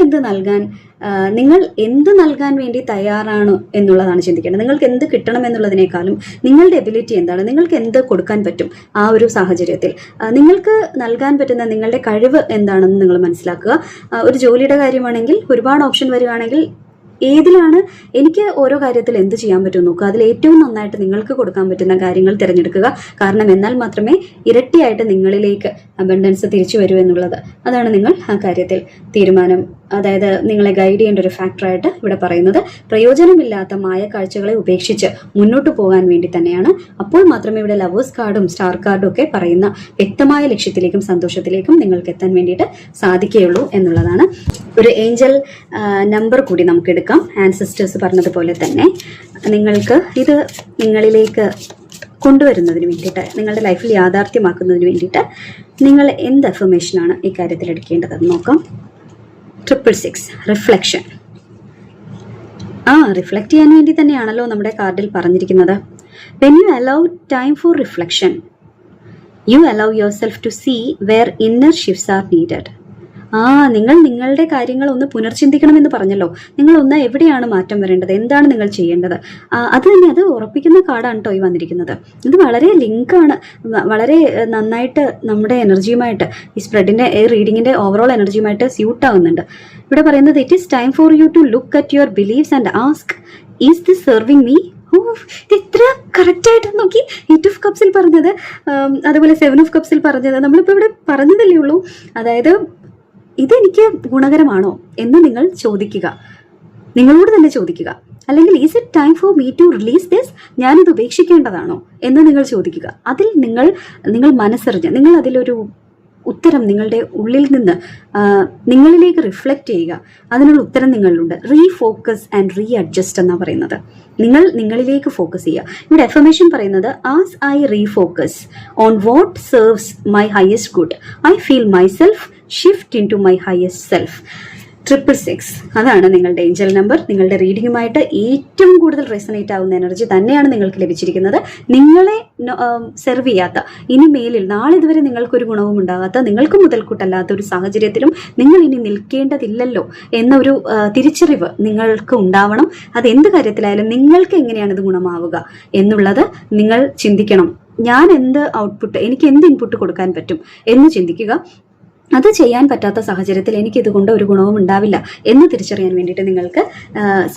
നിങ്ങൾ എന്ത് നൽകാൻ വേണ്ടി തയ്യാറാണ് എന്നുള്ളതാണ് ചിന്തിക്കേണ്ടത്. നിങ്ങൾക്ക് എന്ത് കിട്ടണം എന്നുള്ളതിനേക്കാളും നിങ്ങളുടെ എബിലിറ്റി എന്താണ്, നിങ്ങൾക്ക് എന്ത് കൊടുക്കാൻ പറ്റും ആ ഒരു സാഹചര്യത്തിൽ, നിങ്ങൾക്ക് നൽകാൻ പറ്റുന്ന നിങ്ങളുടെ കഴിവ് എന്താണെന്ന് നിങ്ങൾ മനസ്സിലാക്കുക. ഒരു ജോലിയുടെ കാര്യമാണെങ്കിൽ ഒരുപാട് ഓപ്ഷൻ വരികയാണെങ്കിൽ ഏതിലാണ് എനിക്ക് ഓരോ കാര്യത്തിൽ എന്ത് ചെയ്യാൻ പറ്റും നോക്കുക. അതിൽ ഏറ്റവും നന്നായിട്ട് നിങ്ങൾക്ക് കൊടുക്കാൻ പറ്റുന്ന കാര്യങ്ങൾ തിരഞ്ഞെടുക്കുക. കാരണം എന്നാൽ മാത്രമേ ഇരട്ടിയായിട്ട് നിങ്ങളിലേക്ക് അബണ്ടൻസ് തിരിച്ചു വരൂ എന്നുള്ളത്. അതാണ് നിങ്ങൾ ആ കാര്യത്തിൽ തീരുമാനം, അതായത് നിങ്ങളെ ഗൈഡ് ചെയ്യേണ്ട ഒരു ഫാക്ടറായിട്ട് ഇവിടെ പറയുന്നത്. പ്രയോജനമില്ലാത്ത മായ കാഴ്ചകളെ ഉപേക്ഷിച്ച് മുന്നോട്ട് പോകാൻ വേണ്ടി തന്നെയാണ്. അപ്പോൾ മാത്രമേ ഇവിടെ ലവേഴ്സ് കാർഡും സ്റ്റാർ കാർഡും ഒക്കെ പറയുന്ന വ്യക്തമായ ലക്ഷ്യത്തിലേക്കും സന്തോഷത്തിലേക്കും നിങ്ങൾക്ക് എത്താൻ വേണ്ടിയിട്ട് സാധിക്കുകയുള്ളൂ എന്നുള്ളതാണ്. ഒരു ഏഞ്ചൽ നമ്പർ കൂടി നമുക്ക് എടുക്കാം. ആൻസെസ്റ്റേഴ്സ് പറഞ്ഞതുപോലെ തന്നെ നിങ്ങൾക്ക് ഇത് നിങ്ങളിലേക്ക് കൊണ്ടുവരുന്നതിന് വേണ്ടിയിട്ട്, നിങ്ങളുടെ ലൈഫിൽ യാഥാർത്ഥ്യമാക്കുന്നതിന് വേണ്ടിയിട്ട് നിങ്ങൾ എന്ത് അഫർമേഷനാണ് ഈ കാര്യത്തിൽ എടുക്കേണ്ടതെന്ന് നോക്കാം. 666 റിഫ്ലക്ഷൻ. റിഫ്ലക്റ്റ് ചെയ്യാൻ വേണ്ടി തന്നെയാണല്ലോ നമ്മുടെ കാർഡിൽ പറഞ്ഞിരിക്കുന്നത്. When you allow time for reflection, you allow yourself to see where inner shifts are needed. നിങ്ങൾ നിങ്ങളുടെ കാര്യങ്ങൾ ഒന്ന് പുനർചിന്തിക്കണമെന്ന് പറഞ്ഞല്ലോ. നിങ്ങൾ ഒന്ന് എവിടെയാണ് മാറ്റം വരേണ്ടത്, എന്താണ് നിങ്ങൾ ചെയ്യേണ്ടത്, അത് ഉറപ്പിക്കുന്ന കാർഡാണ് കേട്ടോ ഈ വന്നിരിക്കുന്നത്. ഇത് വളരെ ലിങ്കാണ്, വളരെ നന്നായിട്ട് നമ്മുടെ എനർജിയുമായിട്ട്, ഈ സ്പ്രെഡിന്റെ റീഡിങ്ങിന്റെ ഓവറോൾ എനർജിയുമായിട്ട് സ്യൂട്ട് ആവുന്നുണ്ട്. ഇവിടെ പറയുന്നത്, it is time for you to look at your beliefs and ask, is this serving me? ഇത്ര കറക്റ്റ് ആയിട്ട് നോക്കി 8 ഓഫ് കപ്സിൽ പറഞ്ഞത്, അതുപോലെ 7 ഓഫ് കപ്സിൽ പറഞ്ഞത്, നമ്മളിപ്പോൾ ഇവിടെ പറഞ്ഞതല്ലേ ഉള്ളൂ. അതായത് ഇതെനിക്ക് ഗുണകരമാണോ എന്ന് നിങ്ങൾ ചോദിക്കുക, നിങ്ങളോട് തന്നെ ചോദിക്കുക. അല്ലെങ്കിൽ is it time for me to release this, ഞാനിത് ഉപേക്ഷിക്കേണ്ടതാണോ എന്ന് നിങ്ങൾ ചോദിക്കുക. അതിൽ നിങ്ങൾ മനസ്സറിഞ്ഞ് നിങ്ങൾ അതിലൊരു ഉത്തരം നിങ്ങളുടെ ഉള്ളിൽ നിന്ന് നിങ്ങളിലേക്ക് റിഫ്ലക്റ്റ് ചെയ്യുക. അതിനുള്ള ഉത്തരം നിങ്ങളിലുണ്ട്. റീഫോക്കസ് ആൻഡ് റീ അഡ്ജസ്റ്റ് എന്നാണ് പറയുന്നത്. നിങ്ങളിലേക്ക് ഫോക്കസ് ചെയ്യുക. ഇവിടെ അഫർമേഷൻ പറയുന്നത്, as I refocus on what serves my highest good, I feel myself shift into my highest self. 666 അതാണ് നിങ്ങളുടെ ഏഞ്ചൽ നമ്പർ. നിങ്ങളുടെ റീഡിങ്ങുമായിട്ട് ഏറ്റവും കൂടുതൽ റെസണേറ്റ് ആവുന്ന എനർജി തന്നെയാണ് നിങ്ങൾക്ക് ലഭിച്ചിരിക്കുന്നത്. നിങ്ങളെ സെർവ് ചെയ്യാത്ത, ഇനി മേലിൽ നാളെ ഇതുവരെ നിങ്ങൾക്കൊരു ഗുണവും ഉണ്ടാകാത്ത, നിങ്ങൾക്ക് മുതൽക്കൂട്ടല്ലാത്ത ഒരു സാഹചര്യത്തിലും നിങ്ങൾ ഇനി നിൽക്കേണ്ടതില്ലല്ലോ എന്നൊരു തിരിച്ചറിവ് നിങ്ങൾക്ക് ഉണ്ടാവണം. അത് എന്ത് കാര്യത്തിലായാലും നിങ്ങൾക്ക് എങ്ങനെയാണ് ഇത് ഗുണമാവുക എന്നുള്ളത് നിങ്ങൾ ചിന്തിക്കണം. ഞാൻ എന്ത് ഔട്ട്പുട്ട്, എനിക്ക് എന്ത് ഇൻപുട്ട് കൊടുക്കാൻ പറ്റും എന്ന് ചിന്തിക്കുക. അത് ചെയ്യാൻ പറ്റാത്ത സാഹചര്യത്തിൽ എനിക്കിതുകൊണ്ട് ഒരു ഗുണവും ഉണ്ടാവില്ല എന്ന് തിരിച്ചറിയാൻ വേണ്ടിയിട്ട് നിങ്ങൾക്ക്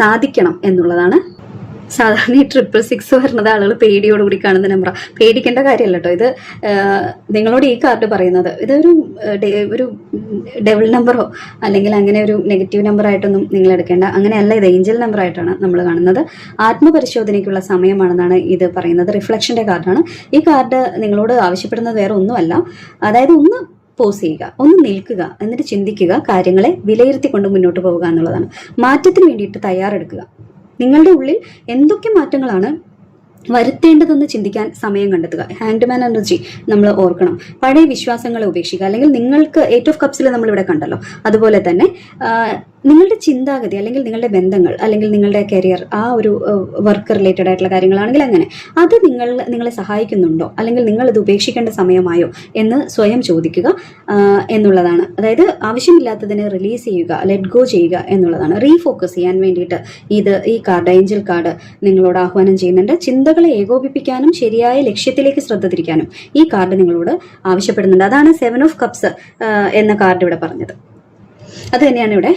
സാധിക്കണം എന്നുള്ളതാണ് സാധാരണ ഈ 666 വരുന്നത് ആളുകൾ പേടിയോടുകൂടി കാണുന്ന നമ്പറാണ്. പേടിക്കേണ്ട കാര്യമല്ല കേട്ടോ ഇത്. നിങ്ങളോട് ഈ കാർഡ് പറയുന്നത് ഇതൊരു ഒരു ഡെവിൾ നമ്പറോ അല്ലെങ്കിൽ അങ്ങനെ ഒരു നെഗറ്റീവ് നമ്പറായിട്ടൊന്നും നിങ്ങൾ എടുക്കേണ്ട. അങ്ങനെയല്ല, ഇത് ഏഞ്ചൽ നമ്പറായിട്ടാണ് നമ്മൾ കാണുന്നത്. ആത്മപരിശോധനയ്ക്കുള്ള സമയമാണെന്നാണ് ഇത് പറയുന്നത്. റിഫ്ലക്ഷൻ്റെ കാർഡാണ്. ഈ കാർഡ് നിങ്ങളോട് ആവശ്യപ്പെടുന്നത് വേറെ ഒന്നുമല്ല. അതായത് ഒന്ന് പോസ് ചെയ്യുക, ഒന്ന് നിൽക്കുക, എന്നിട്ട് ചിന്തിക്കുക, കാര്യങ്ങളെ വിലയിരുത്തിക്കൊണ്ട് മുന്നോട്ട് പോവുക എന്നുള്ളതാണ്. മാറ്റത്തിന് വേണ്ടിയിട്ട് തയ്യാറെടുക്കുക. നിങ്ങളുടെ ഉള്ളിൽ എന്തൊക്കെ മാറ്റങ്ങളാണ് വരുത്തേണ്ടതെന്ന് ചിന്തിക്കാൻ സമയം കണ്ടെത്തുക. ഹാൻഡ്മാൻ എനർജി നമ്മൾ ഓർക്കണം. പഴയ വിശ്വാസങ്ങളെ ഉപേക്ഷിക്കുക. അല്ലെങ്കിൽ നിങ്ങൾക്ക് 8 ഓഫ് കപ്സിൽ നമ്മളിവിടെ കണ്ടല്ലോ, അതുപോലെ തന്നെ നിങ്ങളുടെ ചിന്താഗതി അല്ലെങ്കിൽ നിങ്ങളുടെ ബന്ധങ്ങൾ അല്ലെങ്കിൽ നിങ്ങളുടെ കരിയർ, ആ ഒരു വർക്ക് റിലേറ്റഡ് ആയിട്ടുള്ള കാര്യങ്ങളാണെങ്കിൽ അങ്ങനെ അത് നിങ്ങളെ സഹായിക്കുന്നുണ്ടോ അല്ലെങ്കിൽ നിങ്ങൾ ഇത് ഉപേക്ഷിക്കേണ്ട സമയമായോ എന്ന് സ്വയം ചോദിക്കുക എന്നുള്ളതാണ്. അതായത് ആവശ്യമില്ലാത്തതിനെ റിലീസ് ചെയ്യുക, ലെറ്റ് ഗോ ചെയ്യുക എന്നുള്ളതാണ്. റീഫോക്കസ് ചെയ്യാൻ വേണ്ടിയിട്ട് ഈ കാർഡ്, ഏഞ്ചൽ കാർഡ് നിങ്ങളോട് ആഹ്വാനം ചെയ്യുന്നുണ്ട്. ചിന്തകളെ ഏകോപിപ്പിക്കാനും ശരിയായ ലക്ഷ്യത്തിലേക്ക് ശ്രദ്ധ തിരിക്കാനും ഈ കാർഡ് നിങ്ങളോട് ആവശ്യപ്പെടുന്നുണ്ട്. അതാണ് 7 ഓഫ് കപ്സ് എന്ന കാർഡ് ഇവിടെ പറഞ്ഞത്. അത് തന്നെയാണ് ഇവിടെ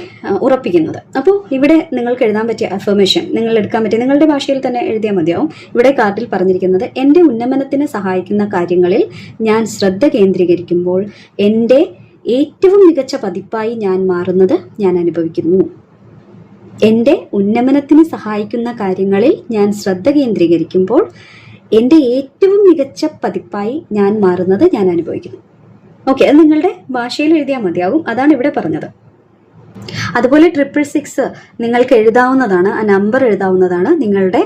ഉറപ്പിക്കുന്നത്. അപ്പോൾ ഇവിടെ നിങ്ങൾക്ക് എഴുതാൻ പറ്റിയ അഫർമേഷൻ, നിങ്ങൾ എടുക്കാൻ പറ്റിയ നിങ്ങളുടെ ഭാഷയിൽ തന്നെ എഴുതിയാൽ മതിയാവും. ഇവിടെ കാർഡിൽ പറഞ്ഞിരിക്കുന്നത്, എൻ്റെ ഉന്നമനത്തിന് സഹായിക്കുന്ന കാര്യങ്ങളിൽ ഞാൻ ശ്രദ്ധ കേന്ദ്രീകരിക്കുമ്പോൾ എൻ്റെ ഏറ്റവും മികച്ച പതിപ്പായി ഞാൻ മാറുന്നത് ഞാൻ അനുഭവിക്കുന്നു. എൻ്റെ ഉന്നമനത്തിന് സഹായിക്കുന്ന കാര്യങ്ങളിൽ ഞാൻ ശ്രദ്ധ കേന്ദ്രീകരിക്കുമ്പോൾ എൻ്റെ ഏറ്റവും മികച്ച പതിപ്പായി ഞാൻ മാറുന്നത് ഞാൻ അനുഭവിക്കുന്നു. ഓക്കെ, അത് നിങ്ങളുടെ ഭാഷയിൽ എഴുതിയാൽ മതിയാകും. അതാണ് ഇവിടെ പറഞ്ഞത്. അതുപോലെ 666 നിങ്ങൾക്ക് എഴുതാവുന്നതാണ്, ആ നമ്പർ എഴുതാവുന്നതാണ്. നിങ്ങളുടെ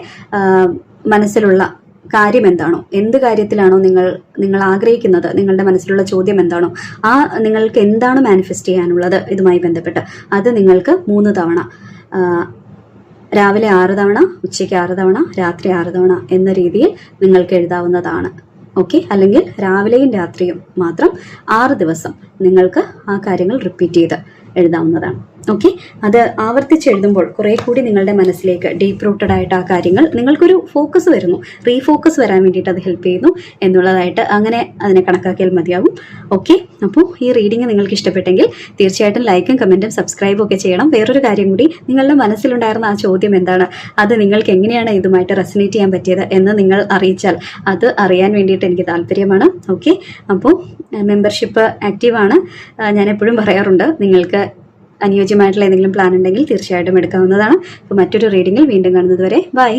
മനസ്സിലുള്ള കാര്യം എന്താണോ, എന്ത് കാര്യത്തിലാണോ നിങ്ങൾ ആഗ്രഹിക്കുന്നത്, നിങ്ങളുടെ മനസ്സിലുള്ള ചോദ്യം എന്താണോ, ആ നിങ്ങൾക്ക് എന്താണ് മാനിഫെസ്റ്റ് ചെയ്യാനുള്ളത് ഇതുമായി ബന്ധപ്പെട്ട്, അത് നിങ്ങൾക്ക് 3 തവണ, രാവിലെ 6 തവണ, ഉച്ചയ്ക്ക് 6 തവണ, രാത്രി 6 തവണ എന്ന രീതിയിൽ നിങ്ങൾക്ക് എഴുതാവുന്നതാണ്. ഓക്കെ, അല്ലെങ്കിൽ രാവിലെയും രാത്രിയും മാത്രം 6 ദിവസം നിങ്ങൾക്ക് ആ കാര്യങ്ങൾ റിപ്പീറ്റ് ചെയ്ത് എഴുതാവുന്നതാണ്. ഓക്കെ, അത് ആവർത്തിച്ചെഴുതുമ്പോൾ കുറെ കൂടി നിങ്ങളുടെ മനസ്സിലേക്ക് ഡീപ്പ് റൂട്ടഡ് ആയിട്ട് ആ കാര്യങ്ങൾ നിങ്ങൾക്കൊരു ഫോക്കസ് വരുന്നു, റീഫോക്കസ് വരാൻ വേണ്ടിയിട്ട് അത് ഹെൽപ്പ് ചെയ്യുന്നു എന്നുള്ളതായിട്ട് അങ്ങനെ അതിനെ കണക്കാക്കിയാൽ മതിയാകും. ഓക്കെ, അപ്പോൾ ഈ റീഡിങ് നിങ്ങൾക്ക് ഇഷ്ടപ്പെട്ടെങ്കിൽ തീർച്ചയായിട്ടും ലൈക്കും കമൻറ്റും സബ്സ്ക്രൈബും ഒക്കെ ചെയ്യണം. വേറൊരു കാര്യം കൂടി, നിങ്ങളുടെ മനസ്സിലുണ്ടായിരുന്ന ആ ചോദ്യം എന്താണ്, അത് നിങ്ങൾക്ക് എങ്ങനെയാണ് ഇതുമായിട്ട് റെസനേറ്റ് ചെയ്യാൻ പറ്റിയത് എന്ന് നിങ്ങൾ അറിയിച്ചാൽ അത് അറിയാൻ വേണ്ടിയിട്ട് എനിക്ക് താല്പര്യമാണ്. ഓക്കെ, അപ്പോൾ മെമ്പർഷിപ്പ് ആക്റ്റീവാണ്. ഞാൻ എപ്പോഴും പറയാറുണ്ട്, നിങ്ങൾക്ക് അനുയോജ്യമായിട്ടുള്ള എന്തെങ്കിലും പ്ലാൻ ഉണ്ടെങ്കിൽ തീർച്ചയായിട്ടും എടുക്കാവുന്നതാണ്. അപ്പോൾ മറ്റൊരു റീഡിങ്ങിൽ വീണ്ടും കാണുന്നത് വരെ ബൈ.